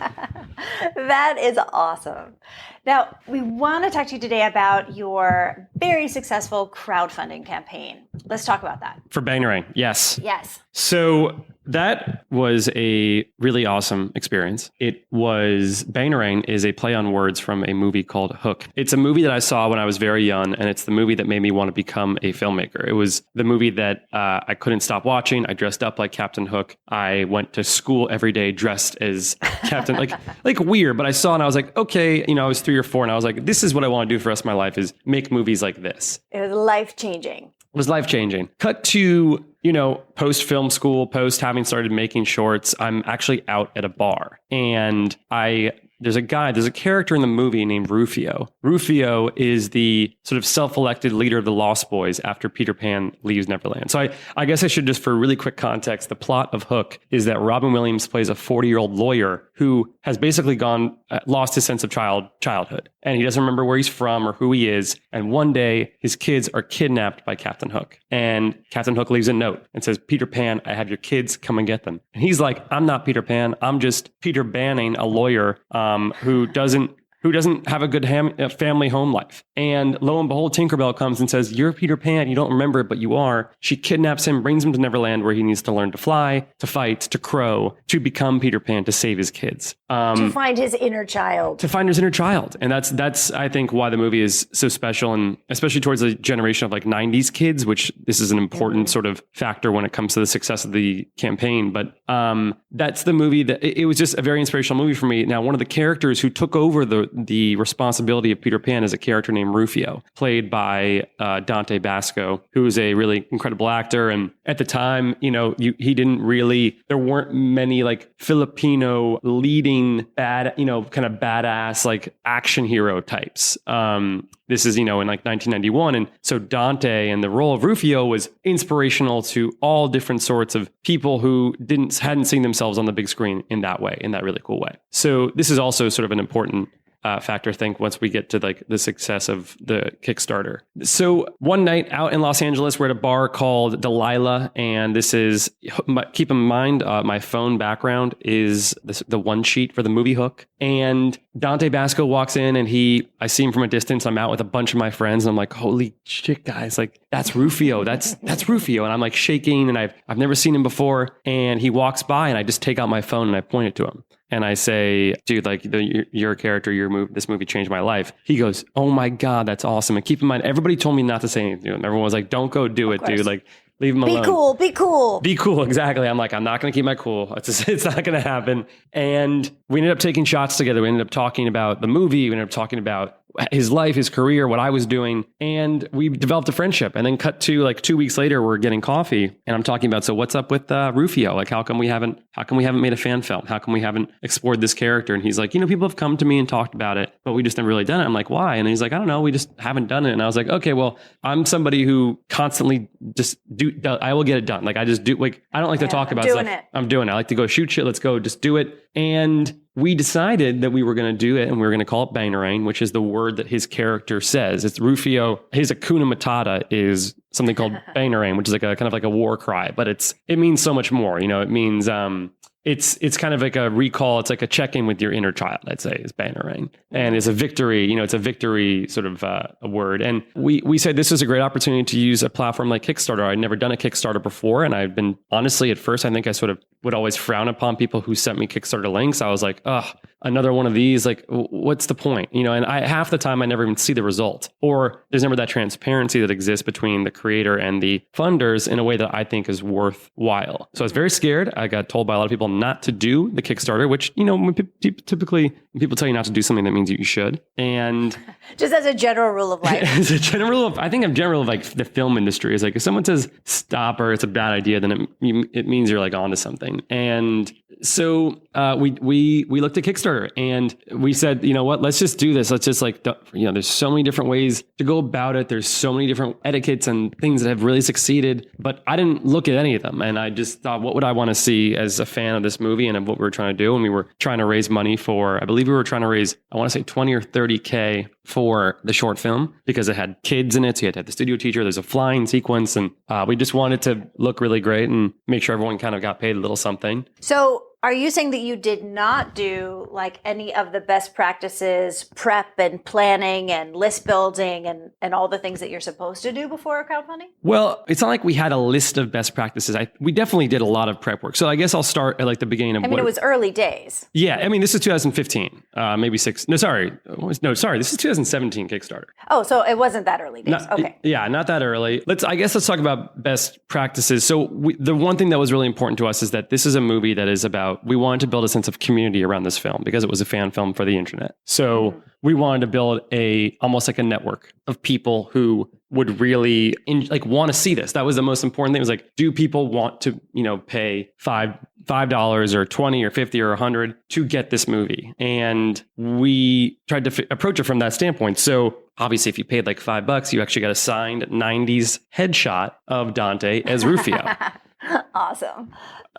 That is awesome. Now, we want to talk to you today about your very successful crowdfunding campaign. Let's talk about that. For BANGARANG, yes. Yes. So that was a really awesome experience. BANGARANG is a play on words from a movie called Hook. It's a movie that I saw when I was very young, and it's the movie that made me want to become a filmmaker. It was the movie that I couldn't stop watching. I dressed up like Captain Hook. I went to school every day dressed as Captain, like weird, but I saw and I was like, okay, I was 3 or 4 and I was like, this is what I want to do for the rest of my life, is make movies like this. It was life-changing. It was life-changing. Cut to, post film school, post having started making shorts, I'm actually out at a bar, and there's a character in the movie named Rufio. Rufio is the sort of self-elected leader of the Lost Boys after Peter Pan leaves Neverland. So I guess I should just, for really quick context, the plot of Hook is that Robin Williams plays a 40-year-old lawyer who has basically lost his sense of childhood. And he doesn't remember where he's from or who he is. And one day his kids are kidnapped by Captain Hook. And Captain Hook leaves a note and says, Peter Pan, I have your kids, come and get them. And he's like, I'm not Peter Pan. I'm just Peter Banning, a lawyer who doesn't have a good family home life. And lo and behold, Tinkerbell comes and says, you're Peter Pan. You don't remember it, but you are. She kidnaps him, brings him to Neverland, where he needs to learn to fly, to fight, to crow, to become Peter Pan, to save his kids. To find his inner child. And that's I think, why the movie is so special, and especially towards the generation of like 90s kids, which this is an important sort of factor when it comes to the success of the campaign. But that's the movie that it was just a very inspirational movie for me. Now, one of the characters who took over the responsibility of Peter Pan is a character named Rufio, played by Dante Basco, who is a really incredible actor. And at the time, there weren't many like Filipino leading kind of badass like action hero types. This is, in like 1991. And so Dante and the role of Rufio was inspirational to all different sorts of people who hadn't seen themselves on the big screen in that way, in that really cool way. So this is also sort of an important factor, I think, once we get to like the success of the Kickstarter. So one night out in Los Angeles, we're at a bar called Delilah, and this is, keep in mind, my phone background is the one sheet for the movie Hook. And Dante Basco walks in, and I see him from a distance. I'm out with a bunch of my friends, and I'm like, holy shit, guys, like that's Rufio. That's Rufio. And I'm like shaking, and I've never seen him before. And he walks by, and I just take out my phone and I point it to him. And I say, dude, like your character, this movie changed my life. He goes, oh my God, that's awesome. And keep in mind, everybody told me not to say anything to him. Everyone was like, don't go do it, dude. Like, leave him alone. Be cool. Be cool. Exactly. I'm like, I'm not going to keep my cool. It's not going to happen. And we ended up taking shots together. We ended up talking about the movie. We ended up talking about his life, his career, what I was doing. And we developed a friendship. And then cut to like 2 weeks later, we're getting coffee. And I'm talking about, so what's up with Rufio? Like, how come we haven't made a fan film? How come we haven't explored this character? And he's like, people have come to me and talked about it, but we just never really done it. I'm like, why? And he's like, I don't know. We just haven't done it. And I was like, okay, well, I'm somebody who constantly just I will get it done. Like I just do, like, I don't like to talk about stuff. I'm doing it. I like to go shoot shit. Let's go, just do it. And we decided that we were going to do it, and we were going to call it Bangarang, which is the word that his character says. It's Rufio. His Hakuna Matata is something called BANGARANG, which is like a kind of like a war cry, but it means so much more. It means it's kind of like a recall. It's like a check-in with your inner child, I'd say, is BANGARANG. And it's a victory, it's a victory sort of a word. And we said this is a great opportunity to use a platform like Kickstarter. I'd never done a Kickstarter before. And I've been, honestly, at first, I think I sort of would always frown upon people who sent me Kickstarter links. I was like, another one of these, like, what's the point? And half the time I never even see the result, or there's never that transparency that exists between the creator and the funders in a way that I think is worthwhile. So I was very scared. I got told by a lot of people not to do the Kickstarter, which, when typically when people tell you not to do something, that means you should. And just as a general rule of life. As a general rule of, I think a general of like the film industry is like, if someone says stop or it's a bad idea, then it means you're like onto something. And so we looked at Kickstarter and we said, you know what, let's just do this. Let's just there's so many different ways to go about it. There's so many different etiquettes and things that have really succeeded, but I didn't look at any of them. And I just thought, what would I want to see as a fan of this movie and of what we were trying to do? And we were trying to raise money for, I believe we were trying to raise, I want to say 20 or 30K for the short film because it had kids in it. So you had to have the studio teacher. There's a flying sequence. And we just wanted to look really great and make sure everyone kind of got paid a little something. So are you saying that you did not do like any of the best practices, prep and planning and list building and all the things that you're supposed to do before crowdfunding? Well, it's not like we had a list of best practices. We definitely did a lot of prep work. So I guess I'll start at like the beginning of it was early days. Yeah. This is 2015, maybe six. No, sorry. This is 2017 Kickstarter. Oh, so it wasn't that early days. Okay. Yeah, not that early. Let's talk about best practices. So the one thing that was really important to us is that this is a movie that is about, we wanted to build a sense of community around this film because it was a fan film for the internet. So we wanted to build almost like a network of people who would really want to see this. That was the most important thing. It was like, do people want to, pay $5 or 20 or 50 or 100 to get this movie? And we tried to approach it from that standpoint. So obviously, if you paid like $5, you actually got a signed 90s headshot of Dante as Rufio. Awesome.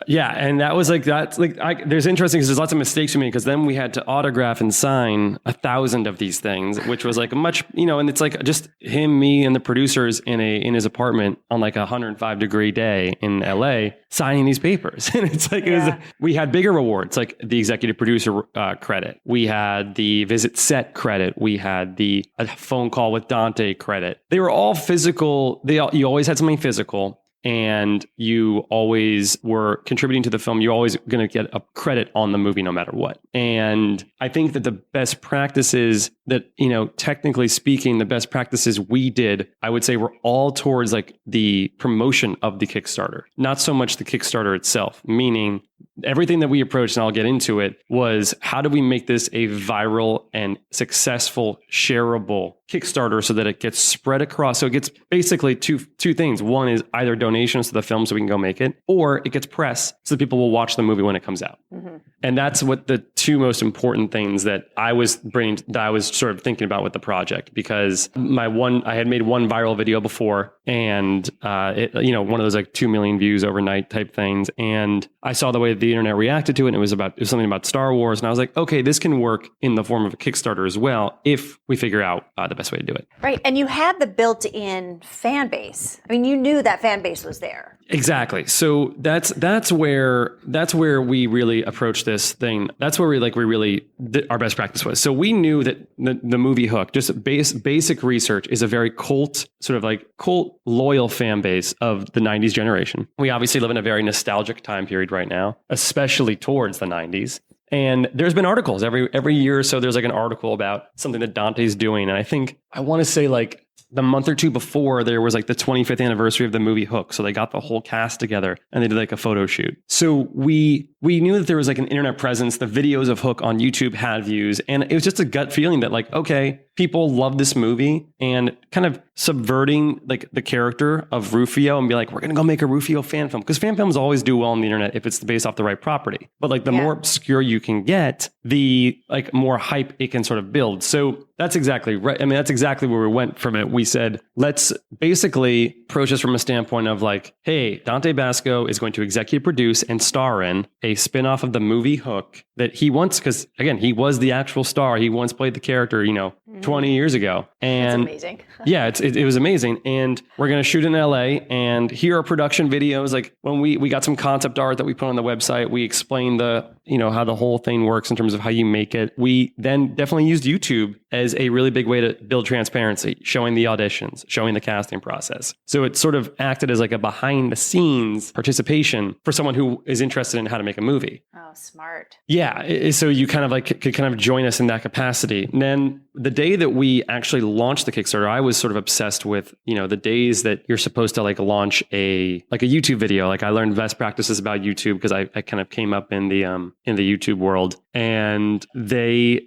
Yeah, and that was there's interesting because there's lots of mistakes we made because then we had to autograph and sign 1,000 of these things, which was like much, and it's like just him, me, and the producers in his apartment on like a 105-degree day in LA signing these papers. And it's like, we had bigger rewards, like the executive producer credit. We had the visit set credit. We had the phone call with Dante credit. They were all physical. You always had something physical. And you always were contributing to the film. You're always going to get a credit on the movie no matter what. And I think that the best practices that, technically speaking, the best practices we did, I would say were all towards like the promotion of the Kickstarter, not so much the Kickstarter itself, meaning everything that we approached, and I'll get into it, was how do we make this a viral and successful, shareable Kickstarter so that it gets spread across. So it gets basically two things. One is either donations to the film so we can go make it, or it gets press so that people will watch the movie when it comes out. Mm-hmm. And that's what the two most important things that I was sort of thinking about with the project, because I had made one viral video before, and one of those like 2 million views overnight type things. And I saw the way the internet reacted to it. And it was something about Star Wars. And I was like, okay, this can work in the form of a Kickstarter as well if we figure out the best way to do it. Right. And you had the built-in fan base. I mean, you knew that fan base was there. Exactly. So that's where we really approached this thing. That's where our best practice was. So we knew that the movie Hook, just basic research, is a very cult loyal fan base of the 90s generation. We obviously live in a very nostalgic time period right now, especially towards the 90s. And there's been articles every year or so. There's like an article about something that Dante's doing. And I want to say like the month or two before, there was like the 25th anniversary of the movie Hook. So they got the whole cast together and they did like a photo shoot. So we knew that there was like an internet presence. The videos of Hook on YouTube had views. And it was just a gut feeling that like, okay, people love this movie, and kind of subverting like the character of Rufio and be like, we're going to go make a Rufio fan film. Because fan films always do well on the internet if it's based off the right property. But like the more obscure you can get, the like more hype it can sort of build. So that's exactly right. I mean, that's exactly where we went from it. We said, let's basically approach this from a standpoint of like, hey, Dante Basco is going to executive produce and star in a spinoff of the movie Hook that he once, because again, he was the actual star. He once played the character, 20 years ago. And That's amazing. yeah, it was amazing. And we're going to shoot in LA, and here are production videos. Like when we got some concept art that we put on the website, we explained how the whole thing works in terms of how you make it. We then definitely used YouTube as a really big way to build transparency, showing the auditions, showing the casting process. So it sort of acted as like a behind the scenes participation for someone who is interested in how to make a movie. Oh, smart. Yeah. So you kind of like could kind of join us in that capacity. And then the day that we actually launched the Kickstarter, I was sort of obsessed with, the days that you're supposed to like launch a YouTube video. Like I learned best practices about YouTube because I kind of came up in the YouTube world, and they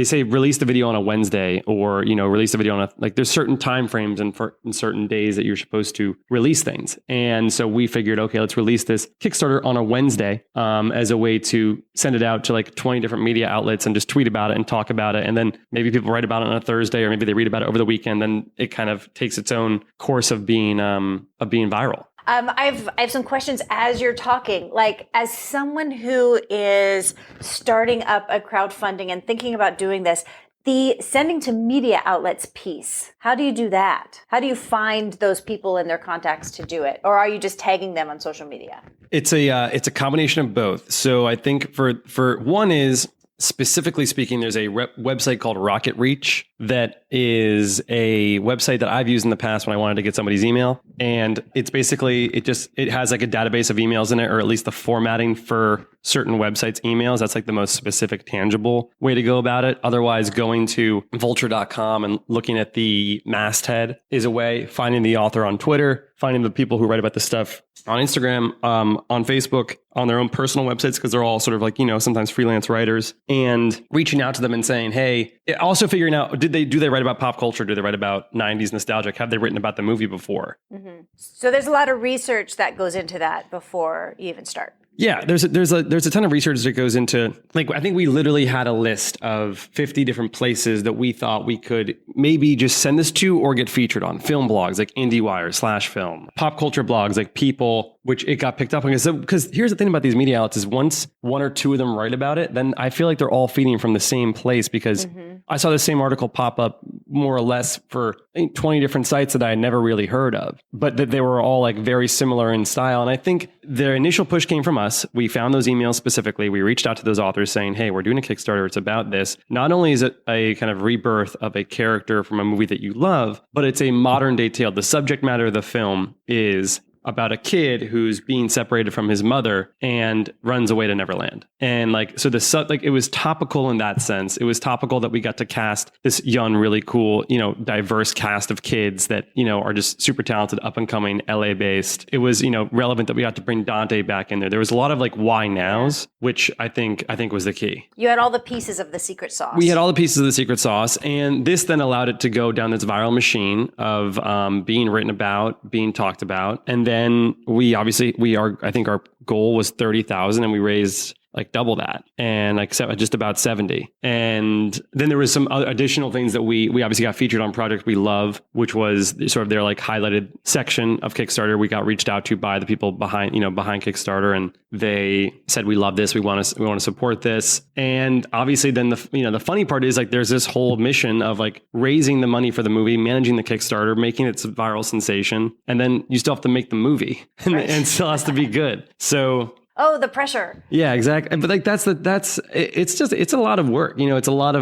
say release the video on a Wednesday, or release the video on there's certain time frames and for certain days that you're supposed to release things. And so we figured, okay, let's release this Kickstarter on a Wednesday as a way to send it out to like 20 different media outlets and just tweet about it and talk about it. And then maybe people write about it on a Thursday, or maybe they read about it over the weekend. Then it kind of takes its own course of being viral. I have some questions as you're talking. Like, as someone who is starting up a crowdfunding and thinking about doing this, the sending to media outlets piece, how do you do that? How do you find those people and their contacts to do it? Or are you just tagging them on social media? It's a combination of both. So I think for one is, specifically speaking, there's a website called Rocket Reach that is a website that I've used in the past when I wanted to get somebody's email. And it's basically, it has like a database of emails in it, or at least the formatting for certain websites' emails. That's like the most specific, tangible way to go about it. Otherwise, going to vulture.com and looking at the masthead is a way. Finding the author on Twitter, finding the people who write about this stuff on Instagram, on Facebook, on their own personal websites, because they're all sort of like, sometimes freelance writers, and reaching out to them and saying, hey, also figuring out, do they write about pop culture? Do they write about 90s nostalgic? Have they written about the movie before? Mm-hmm. So there's a lot of research that goes into that before you even start. Yeah, there's a ton of research that goes into, like, I think we literally had a list of 50 different places that we thought we could maybe just send this to or get featured on. Film blogs like IndieWire, /Film, pop culture blogs like People, which it got picked up on. Because here's the thing about these media outlets is once one or two of them write about it, then I feel like they're all feeding from the same place, because I saw the same article pop up more or less for 20 different sites that I had never really heard of, but that they were all like very similar in style. And I think their initial push came from us. We found those emails specifically. We reached out to those authors saying, hey, we're doing a Kickstarter. It's about this. Not only is it a kind of rebirth of a character from a movie that you love, but it's a modern day tale. The subject matter of the film is about a kid who's being separated from his mother and runs away to Neverland. And it was topical in that sense. It was topical that we got to cast this young, really cool, diverse cast of kids that, are just super talented, up and coming, LA based. It was, relevant that we got to bring Dante back in there. There was a lot of like why nows, which I think was the key. You had all the pieces of the secret sauce. We had all the pieces of the secret sauce, and this then allowed it to go down this viral machine of being written about, being talked about. And then I think our goal was 30,000, and we raised like double that, and like just about 70. And then there was some other additional things that we obviously got featured on Project We Love, which was sort of their like highlighted section of Kickstarter. We got reached out to by the people behind Kickstarter, and they said, we love this. We want to support this. And obviously then the funny part is like, there's this whole mission of like raising the money for the movie, managing the Kickstarter, making it a viral sensation. And then you still have to make the movie and still has to be good. So Oh, the pressure. Yeah, exactly. But like it's a lot of work. It's a lot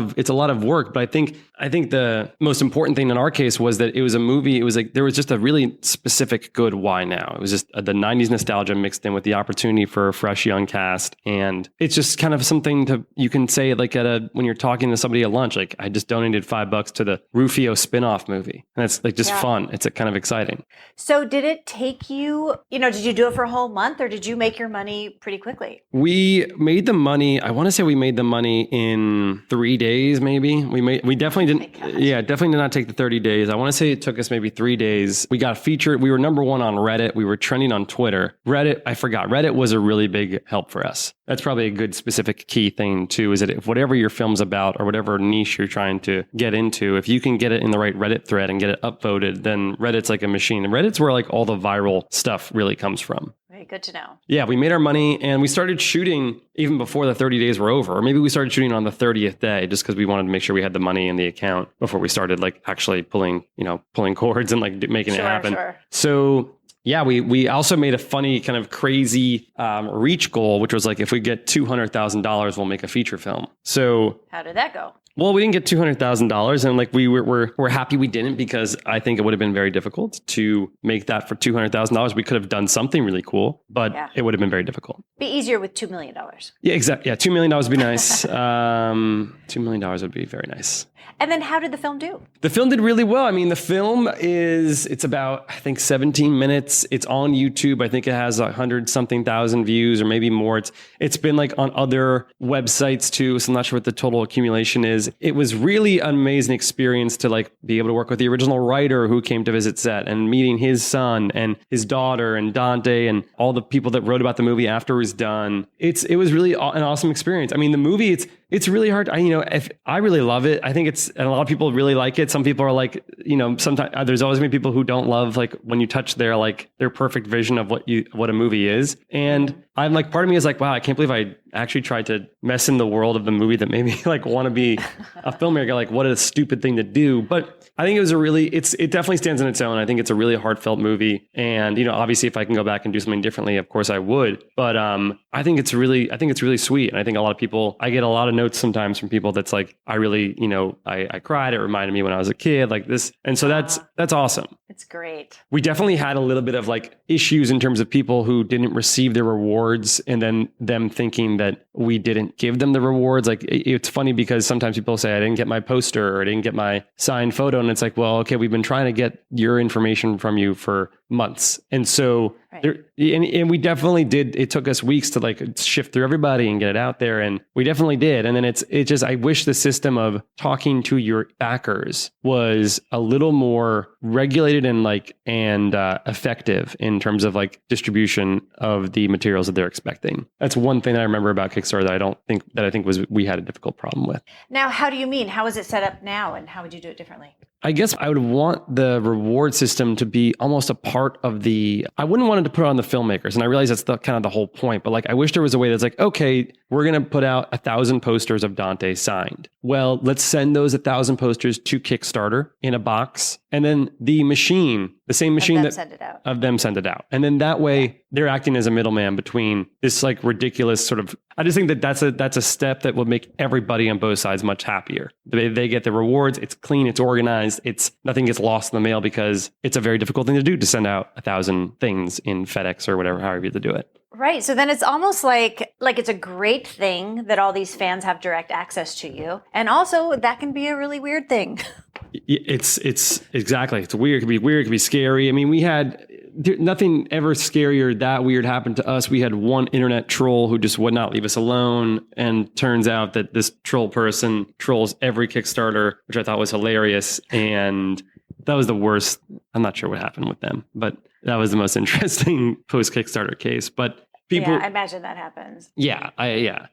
of work. But I think the most important thing in our case was that it was a movie. It was like there was just a really specific good why now. It was just the 90s nostalgia mixed in with the opportunity for a fresh young cast. And it's just kind of something you can say like when you're talking to somebody at lunch, like I just donated $5 to the Rufio spinoff movie. And it's like just fun. It's kind of exciting. So did it take you, did you do it for a whole month, or did you make your money pretty quickly? We made the money. I want to say we made the money in 3 days, maybe. We definitely didn't. Definitely did not take the 30 days. I want to say it took us maybe 3 days. We got featured. We were number one on Reddit. We were trending on Twitter. Reddit was a really big help for us. That's probably a good specific key thing too, is that if whatever your film's about or whatever niche you're trying to get into, if you can get it in the right Reddit thread and get it upvoted, then Reddit's like a machine. And Reddit's where like all the viral stuff really comes from. Okay, good to know. Yeah, we made our money and we started shooting even before the 30 days were over. Or maybe we started shooting on the 30th day just because we wanted to make sure we had the money in the account before we started like actually pulling cords and like making it happen. Sure. So yeah, we also made a funny kind of crazy reach goal, which was like, if we get $200,000, we'll make a feature film. So how did that go? Well, we didn't get $200,000, and like we're happy we didn't, because I think it would have been very difficult to make that for $200,000. We could have done something really cool, but it would have been very difficult. Be easier with $2 million. Yeah, exactly. Yeah, $2 million would be nice. $2 million would be very nice. And then how did the film do? The film did really well. I mean, the film it's about, I think, 17 minutes. It's on YouTube. I think it has 100-something thousand views or maybe more. It's been like on other websites too, so I'm not sure what the total accumulation is. It was really an amazing experience to like be able to work with the original writer who came to visit set and meeting his son and his daughter and Dante and all the people that wrote about the movie after it was done. It was really an awesome experience. I mean, the movie, it's really hard. If I really love it. I think and a lot of people really like it. Some people are like, sometimes there's always been people who don't love like when you touch their perfect vision of what a movie is. And I'm like, part of me is like, wow, I can't believe I actually tried to mess in the world of the movie that made me like want to be a filmmaker. Like, what a stupid thing to do. But I think it was it definitely stands on its own. I think it's a really heartfelt movie. And, obviously if I can go back and do something differently, of course I would. But I think it's really sweet. And I think a lot of people, I get a lot of notes sometimes from people that's like, I really, I cried. It reminded me when I was a kid like this. And so that's awesome. It's great. We definitely had a little bit of like issues in terms of people who didn't receive their rewards and then them thinking that we didn't give them the rewards. Like it's funny because sometimes people say, I didn't get my poster or I didn't get my signed photo. And it's like, well, okay, we've been trying to get your information from you for months. And so and we definitely did. It took us weeks to like shift through everybody and get it out there. And we definitely did. And then I wish the system of talking to your backers was a little more regulated and effective in terms of like distribution of the materials that they're expecting. That's one thing that I remember about Kickstarter that I think we had a difficult problem with. Now, how do you mean? How is it set up now and how would you do it differently? I guess I would want the reward system to be almost a part of I wouldn't want it to put it on the filmmakers. And I realize that's kind of the whole point, but like, I wish there was a way that's like, okay, we're going to put out 1,000 posters of Dante signed. Well, let's send those 1,000 posters to Kickstarter in a box. And then the same machine of them send it out. And then that way they're acting as a middleman between this like ridiculous sort of, I just think that that's a step that will make everybody on both sides much happier. They get the rewards. It's clean. It's organized. Nothing gets lost in the mail because it's a very difficult thing to do to send out 1,000 things in FedEx or whatever, however you have to do it. Right. So then it's almost like it's a great thing that all these fans have direct access to you. And also that can be a really weird thing. It's exactly. It's weird. It can be weird. It can be scary. I mean, we had nothing ever scarier that weird happened to us. We had one internet troll who just would not leave us alone. And turns out that this troll person trolls every Kickstarter, which I thought was hilarious. And that was the worst. I'm not sure what happened with them, but that was the most interesting post-Kickstarter case. But people, I imagine that happens. Yeah.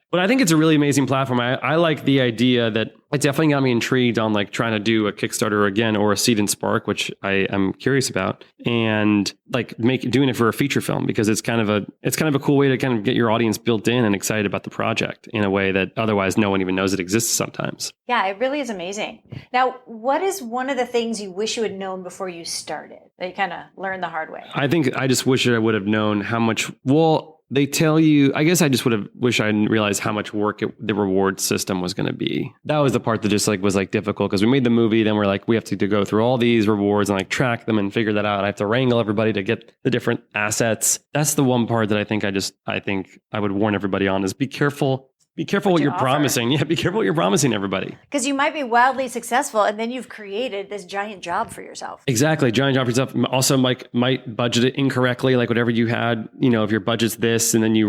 But I think it's a really amazing platform. I like the idea that it definitely got me intrigued on like trying to do a Kickstarter again or a Seed and Spark, which I am curious about, and like doing it for a feature film, because it's kind of a cool way to kind of get your audience built in and excited about the project in a way that otherwise no one even knows it exists sometimes. Yeah, it really is amazing. Now, what is one of the things you wish you had known before you started that you kind of learned the hard way? I think I just wish that I would have known how much, they tell you, I guess I just wish I didn't realize how much work the reward system was going to be. That was the part that just was difficult, because we made the movie, then we're like, we have to go through all these rewards and track them and figure that out. I have to wrangle everybody to get the different assets. That's the one part that I think I would warn everybody on is be careful. Be careful what you're promising. Yeah, be careful what you're promising everybody. Because you might be wildly successful and then you've created this giant job for yourself. Exactly. Giant job for yourself. Also, might budget it incorrectly. Like whatever you had, if your budget's this and then you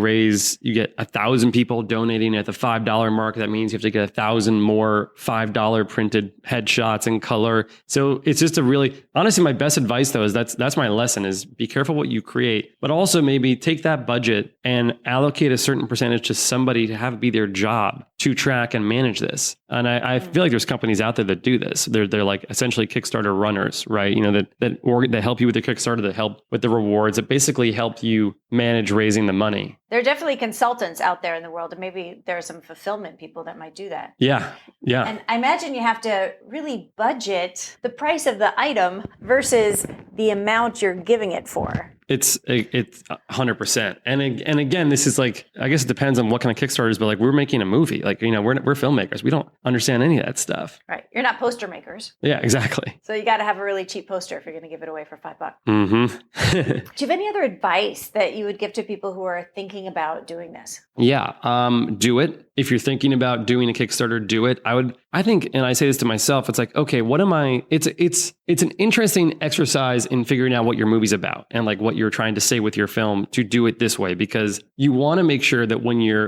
get 1,000 people donating at the $5 mark, that means you have to get 1,000 more $5 printed headshots in color. So it's just honestly, my best advice though is that's my lesson is be careful what you create, but also maybe take that budget and allocate a certain percentage to somebody to have it be their job to track and manage this. And I feel like there's companies out there that do this. They're like essentially Kickstarter runners, right? That help you with the Kickstarter, that help with the rewards, that basically help you manage raising the money. There are definitely consultants out there in the world, and maybe there are some fulfillment people that might do that. Yeah. And I imagine you have to really budget the price of the item versus the amount you're giving it for. It's 100%. And again, this is like, I guess it depends on what kind of Kickstarter is, but like we're making a movie, like, we're filmmakers. We don't understand any of that stuff. Right. You're not poster makers. Yeah, exactly. So you got to have a really cheap poster if you're going to give it away for $5. Mm-hmm. Do you have any other advice that you would give to people who are thinking about doing this? Yeah. Do it. If you're thinking about doing a Kickstarter, do it. I think, and I say this to myself, it's like, okay, it's an interesting exercise in figuring out what your movie's about and like what you're trying to say with your film to do it this way, because you want to make sure that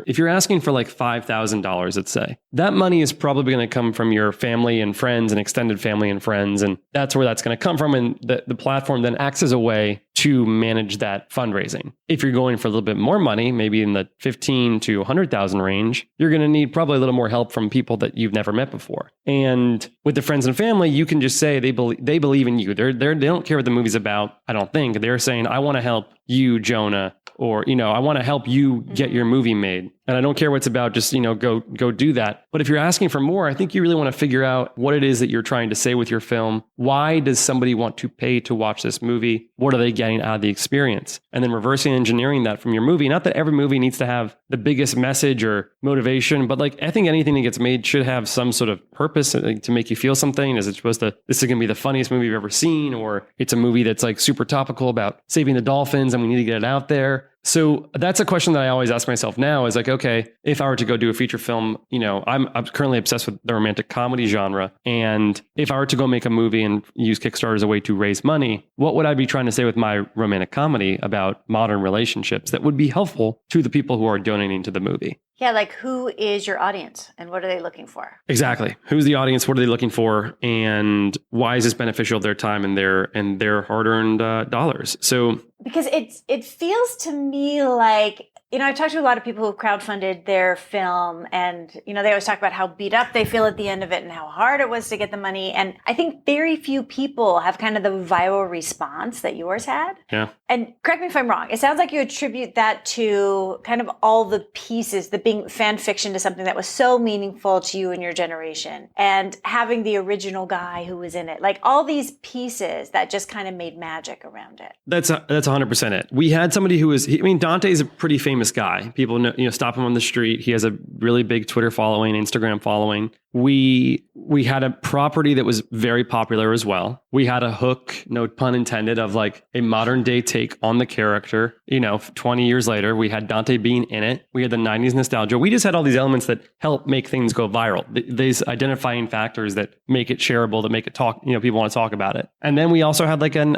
if you're asking for like $5,000, let's say, that money is probably going to come from your family and friends and extended family and friends. And that's where that's going to come from. And the platform then acts as a way to manage that fundraising. If you're going for a little bit more money, maybe in the 15 to 100,000 range, you're going to need probably a little more help from people that you've never met before. And with the friends and family, you can just say they believe in you. They don't care what the movie's about. I don't think they're saying, I want to help you, Jonah, or, I want to help you get your movie made. And I don't care what it's about, just, go do that. But if you're asking for more, I think you really want to figure out what it is that you're trying to say with your film. Why does somebody want to pay to watch this movie? What are they getting out of the experience? And then reversing engineering that from your movie. Not that every movie needs to have the biggest message or motivation, but like, I think anything that gets made should have some sort of purpose to make you feel something. Is it supposed to, this is going to be the funniest movie you've ever seen? Or it's a movie that's like super topical about saving the dolphins and we need to get it out there. So that's a question that I always ask myself now is like, okay, if I were to go do a feature film, I'm currently obsessed with the romantic comedy genre. And if I were to go make a movie and use Kickstarter as a way to raise money, what would I be trying to say with my romantic comedy about modern relationships that would be helpful to the people who are donating to the movie? Yeah, like who is your audience and what are they looking for? Exactly. Who's the audience? What are they looking for? And why is this beneficial of their time and their hard-earned dollars? So because it feels to me like, I talked to a lot of people who crowdfunded their film and, they always talk about how beat up they feel at the end of it and how hard it was to get the money. And I think very few people have kind of the viral response that yours had. Yeah. And correct me if I'm wrong. It sounds like you attribute that to kind of all the pieces, the being fan fiction to something that was so meaningful to you and your generation and having the original guy who was in it, like all these pieces that just kind of made magic around it. That's 100% it. We had somebody who was, Dante is a pretty famous guy. People know, stop him on the street. He has a really big Twitter following, Instagram following. We had a property that was very popular as well. We had a hook, no pun intended, of like a modern day take on the character. 20 years later, we had Dante being in it. We had the 90s nostalgia. We just had all these elements that help make things go viral. These identifying factors that make it shareable, that make it talk, people want to talk about it. And then we also had like an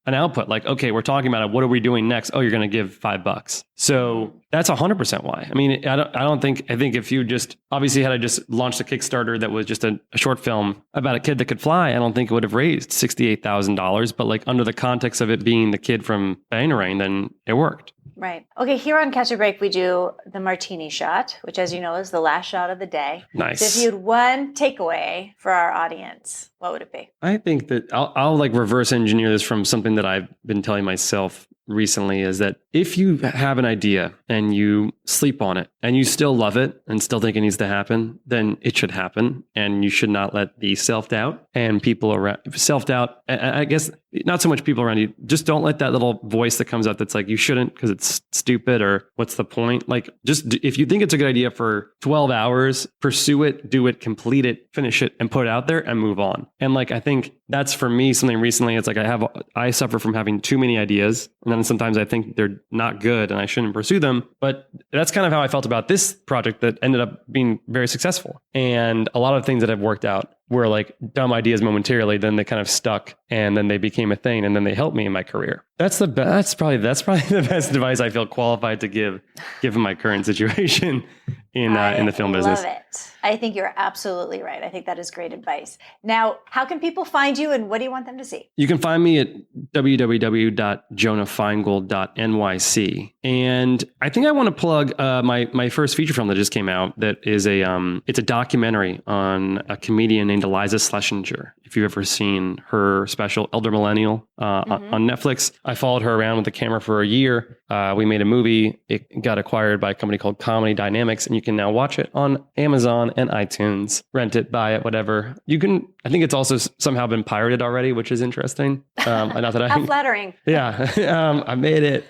output, like, okay, we're talking about it. What are we doing next? Oh, you're going to give $5. So that's 100% why. I think if you just obviously had I just launched a Kickstarter that was just a short film about a kid that could fly, I don't think it would have raised $68,000. But like under the context of it being the kid from BANGARANG, then it worked. Right. Okay, here on Catch a Break, we do the martini shot, which, as you know, is the last shot of the day. Nice. So if you had one takeaway for our audience, what would it be? I think that I'll like reverse engineer this from something that I've been telling myself recently, is that if you have an idea and you sleep on it and you still love it and still think it needs to happen, then it should happen. And you should not let the self-doubt and people around self-doubt. I guess not so much people around you. Just don't let that little voice that comes up that's like, you shouldn't because it's stupid or what's the point? Like just if you think it's a good idea for 12 hours, pursue it, do it, complete it, finish it and put it out there and move on. And like, I think that's for me something recently. It's like I suffer from having too many ideas. And then sometimes I think they're not good and I shouldn't pursue them. But that's kind of how I felt about this project that ended up being very successful. And a lot of things that have worked out were like dumb ideas momentarily, then they kind of stuck and then they became a thing and then they helped me in my career. That's probably the best advice I feel qualified to give given my current situation in the film business. I love it. I think you're absolutely right. I think that is great advice. Now, how can people find you and what do you want them to see? You can find me at www.jonaghfeingold.nyc. And I think I want to plug my first feature film that just came out. That is it's a documentary on a comedian named Eliza Schlesinger. If you've ever seen her special Elder Millennial on Netflix, I followed her around with the camera for a year. We made a movie. It got acquired by a company called Comedy Dynamics, and you can now watch it on Amazon and iTunes. Rent it, buy it, whatever. You can. I think it's also somehow been pirated already, which is interesting. Not that How flattering. Yeah, I made it.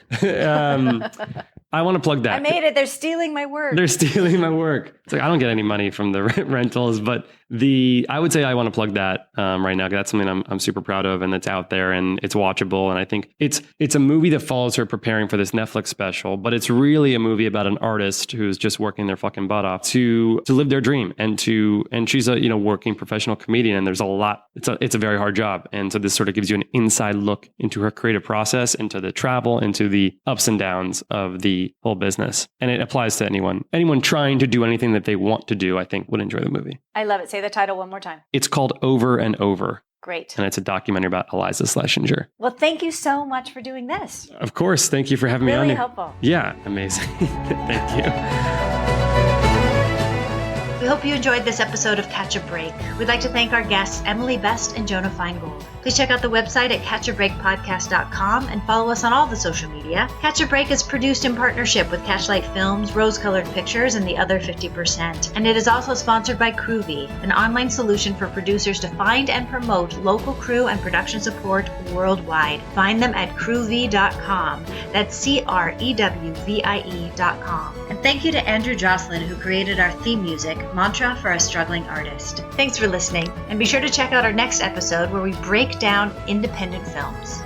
I want to plug that. I made it. They're stealing my work. They're stealing my work. It's like, I don't get any money from the rentals, but I would say I want to plug that right now, because that's something I'm super proud of, and it's out there and it's watchable. And I think it's a movie that follows her preparing for this Netflix special, but it's really a movie about an artist who's just working their fucking butt off to live their dream, and she's a working professional comedian, and there's a lot. It's a very hard job, and so this sort of gives you an inside look into her creative process, into the travel, into the ups and downs of the whole business, and it applies to anyone trying to do anything that they want to do. I think would enjoy the movie. I love it. Say the title one more time. It's called Over and Over. Great. And it's a documentary about Eliza Schlesinger. Well, thank you so much for doing this. Of course. Thank you for having me on. Really helpful. Yeah, amazing. Thank you. We hope you enjoyed this episode of Catch a Break. We'd like to thank our guests, Emily Best and Jonah Feingold. Please check out the website at catchabreakpodcast.com and follow us on all the social media. Catch a Break is produced in partnership with Catchlight Films, Rose Colored Pictures, and the Other 50%. And it is also sponsored by Crewvy, an online solution for producers to find and promote local crew and production support worldwide. Find them at crewvy.com. That's CREWVIE.com. And thank you to Andrew Jocelyn, who created our theme music, Mantra for a Struggling Artist. Thanks for listening, and be sure to check out our next episode where we break down independent films.